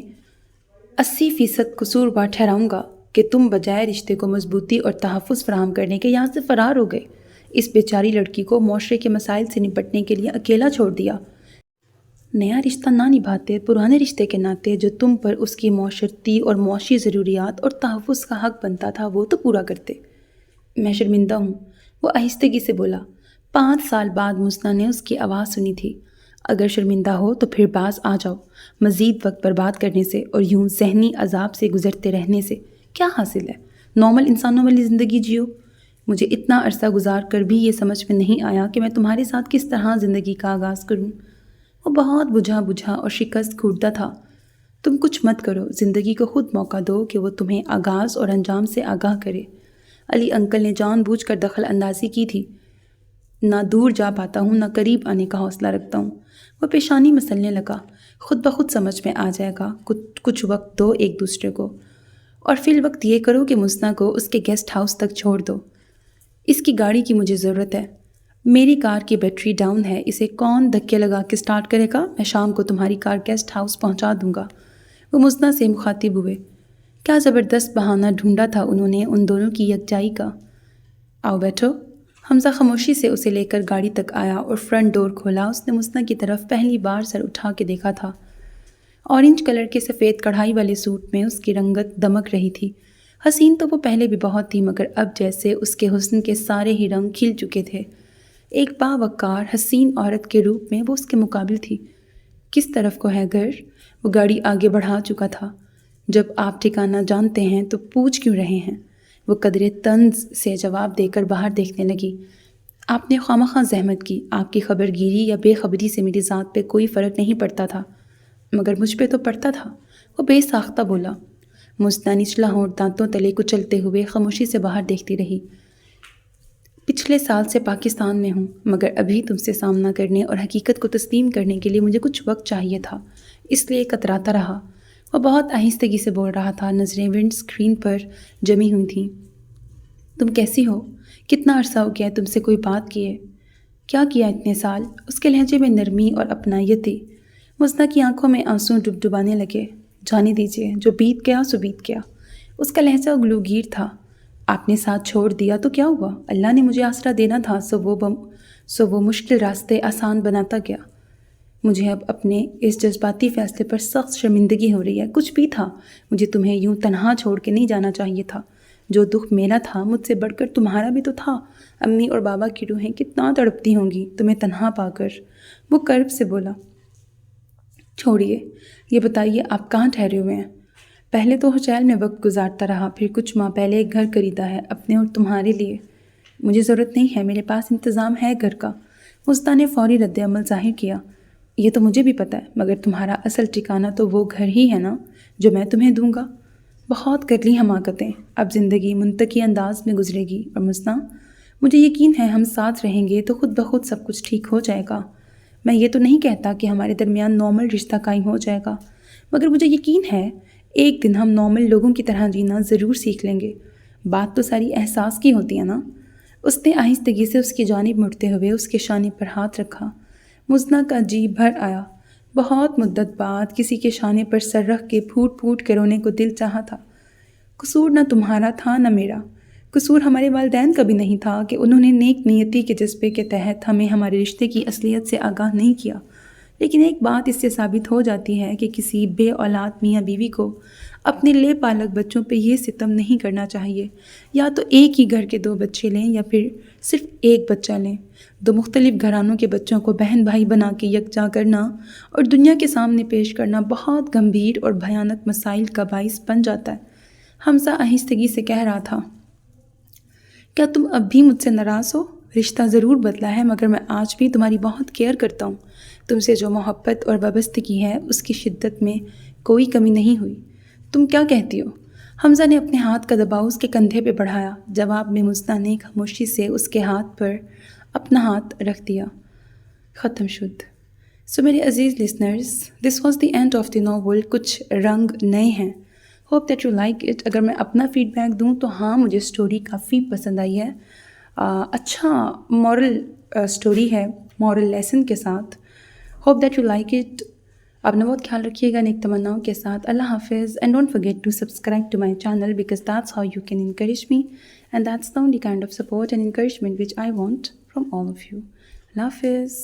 80% قصوروار ٹھہراؤں گا کہ تم بجائے رشتے کو مضبوطی اور تحفظ فراہم کرنے کے یہاں سے فرار ہو گئے، اس بیچاری لڑکی کو معاشرے کے مسائل سے نپٹنے کے لیے اکیلا چھوڑ دیا۔ نیا رشتہ نہ نبھاتے، پرانے رشتے کے ناطے جو تم پر اس کی معاشرتی اور معاشی ضروریات اور تحفظ کا حق بنتا تھا وہ تو پورا کرتے۔ میں شرمندہ ہوں، وہ آہستگی سے بولا۔ 5 سال بعد مستہ نے اس کی آواز سنی تھی۔ اگر شرمندہ ہو تو پھر باز آ جاؤ۔ مزید وقت برباد کرنے سے اور یوں ذہنی عذاب سے گزرتے رہنے سے کیا حاصل ہے؟ نارمل انسانوں والی زندگی جیو۔ مجھے اتنا عرصہ گزار کر بھی یہ سمجھ میں نہیں آیا کہ میں تمہارے ساتھ کس طرح زندگی کا آغاز کروں۔ وہ بہت بجھا اور شکست کھوٹتا تھا۔ تم کچھ مت کرو، زندگی کو خود موقع دو کہ وہ تمہیں آغاز اور انجام سے آگاہ کرے۔ علی انکل نے جان بوجھ کر دخل اندازی کی تھی۔ نہ دور جا پاتا ہوں، نہ قریب آنے کا حوصلہ رکھتا ہوں۔ وہ پیشانی مسلنے لگا۔ خود بخود سمجھ میں آ جائے گا، کچھ وقت دو ایک دوسرے کو، اور فی الوقت یہ کرو کہ مستہ کو اس کے گیسٹ ہاؤس تک چھوڑ دو۔ اس کی گاڑی کی مجھے ضرورت ہے۔ میری کار کی بیٹری ڈاؤن ہے، اسے کون دھکے لگا کے سٹارٹ کرے گا؟ میں شام کو تمہاری کار گیسٹ ہاؤس پہنچا دوں گا۔ وہ مستہ سے مخاطب ہوئے۔ کیا زبردست بہانہ ڈھونڈا تھا انہوں نے ان دونوں کی یکجائی کا۔ آؤ بیٹھو۔ حمزہ خاموشی سے اسے لے کر گاڑی تک آیا اور فرنٹ ڈور کھولا۔ اس نے مستہ کی طرف پہلی بار سر اٹھا کے دیکھا تھا۔ اورنج کلر کے سفید کڑھائی والے سوٹ میں اس کی رنگت دمک رہی تھی۔ حسین تو وہ پہلے بھی بہت تھی، مگر اب جیسے اس کے حسن کے سارے ہی رنگ کھل چکے تھے۔ ایک باوقار حسین عورت کے روپ میں وہ اس کے مقابل تھی۔ کس طرف کو ہے گھر؟ وہ گاڑی آگے بڑھا چکا تھا۔ جب آپ ٹھکانہ جانتے ہیں تو پوچھ کیوں رہے ہیں؟ وہ قدرے طنز سے جواب دے کر باہر دیکھنے لگی۔ آپ نے خوامخواہ زحمت کی، آپ کی خبر گیری یا بے خبری سے میری ذات پہ کوئی فرق نہیں پڑتا تھا، مگر مجھ پہ تو پڑتا تھا، وہ بے ساختہ بولا۔ مستہ نچلا ہونٹ دانتوں تلے کچلتے ہوئے خاموشی سے باہر دیکھتی رہی۔ پچھلے سال سے پاکستان میں ہوں، مگر ابھی تم سے سامنا کرنے اور حقیقت کو تسلیم کرنے کے لیے مجھے کچھ وقت چاہیے تھا، اس لیے کتراتا رہا۔ وہ بہت آہستگی سے بول رہا تھا، نظریں ونڈ اسکرین پر جمی ہوئی تھیں۔ تم کیسی ہو؟ کتنا عرصہ ہو گیا تم سے کوئی بات کیے؟ کیا کیا اتنے سال؟ اس کے لہجے میں نرمی اور اپنائیت تھی۔ مستہ کی آنکھوں میں آنسو ڈبڈبانے لگے۔ جانے دیجیے، جو بیت گیا سو بیت گیا۔ اس کا لہجہ گلوگیر تھا۔ آپ نے ساتھ چھوڑ دیا تو کیا ہوا؟ اللہ نے مجھے آسرا دینا تھا، سو وہ مشکل راستے آسان بناتا گیا۔ مجھے اب اپنے اس جذباتی فیصلے پر سخت شرمندگی ہو رہی ہے۔ کچھ بھی تھا، مجھے تمہیں یوں تنہا چھوڑ کے نہیں جانا چاہیے تھا۔ جو دکھ میرا تھا، مجھ سے بڑھ کر تمہارا بھی تو تھا۔ امی اور بابا کی روحیں کتنا تڑپتی ہوں گی تمہیں تنہا پا کر۔ وہ کرب سے بولا۔ چھوڑیے، یہ بتائیے آپ کہاں ٹھہرے ہوئے ہیں؟ پہلے تو ہوٹل میں وقت گزارتا رہا، پھر کچھ ماہ پہلے ایک گھر خریدا ہے اپنے اور تمہارے لیے۔ مجھے ضرورت نہیں ہے، میرے پاس انتظام ہے گھر کا۔ مستہ نے فوری رد عمل ظاہر کیا۔ یہ تو مجھے بھی پتہ ہے، مگر تمہارا اصل ٹھکانہ تو وہ گھر ہی ہے نا جو میں تمہیں دوں گا۔ بہت کر لی حماقتیں، اب زندگی منطقی انداز میں گزرے گی، اور مستہ مجھے یقین ہے ہم ساتھ رہیں گے تو خود بخود سب کچھ ٹھیک ہو جائے گا۔ میں یہ تو نہیں کہتا کہ ہمارے درمیان نارمل رشتہ قائم ہو جائے گا، مگر مجھے یقین ہے ایک دن ہم نارمل لوگوں کی طرح جینا ضرور سیکھ لیں گے۔ بات تو ساری احساس کی ہوتی ہے نا۔ اس نے آہستگی سے اس کی جانب مڑتے ہوئے اس کے شانے پر ہاتھ رکھا۔ مزنہ کا جی بھر آیا۔ بہت مدت بعد کسی کے شانے پر سر رکھ کے پھوٹ پھوٹ کے رونے کو دل چاہا تھا۔ قصور نہ تمہارا تھا نہ میرا، قصور ہمارے والدین کا بھی نہیں تھا کہ انہوں نے نیک نیتی کے جذبے کے تحت ہمیں ہمارے رشتے کی اصلیت سے آگاہ نہیں کیا۔ لیکن ایک بات اس سے ثابت ہو جاتی ہے کہ کسی بے اولاد میاں بیوی کو اپنے لے پالک بچوں پہ یہ ستم نہیں کرنا چاہیے۔ یا تو ایک ہی گھر کے 2 بچے لیں یا پھر صرف ایک بچہ لیں۔ 2 مختلف گھرانوں کے بچوں کو بہن بھائی بنا کے یکجا کرنا اور دنیا کے سامنے پیش کرنا بہت گمبھیر اور بھیانک مسائل کا باعث بن جاتا ہے۔ حمزہ آہستگی سے کہہ رہا تھا، کیا تم اب بھی مجھ سے ناراض ہو؟ رشتہ ضرور بدلا ہے مگر میں آج بھی تمہاری بہت کیئر کرتا ہوں۔ تم سے جو محبت اور وابستگی ہے اس کی شدت میں کوئی کمی نہیں ہوئی۔ تم کیا کہتی ہو؟ حمزہ نے اپنے ہاتھ کا دباؤ اس کے کندھے پہ بڑھایا۔ جواب میں مزنہ نے خاموشی سے اس کے ہاتھ پر اپنا ہاتھ رکھ دیا۔ ختم شد۔ سو میرے عزیز listeners, this was the end of the novel. کچھ رنگ نئے ہیں۔ Hope that you like it. اگر میں اپنا فیڈ بیک دوں تو ہاں، مجھے اسٹوری کافی پسند آئی ہے۔ اچھا مورل اسٹوری ہے، مورل لیسن کے ساتھ۔ Hope that you like it. اپنا بہت خیال رکھیے گا نیک تمناؤں کے ساتھ۔ اللہ حافظ and don't forget to subscribe to my channel because that's how you can encourage me and that's the only kind of support and encouragement which I want from all of you. اللہ حافظ۔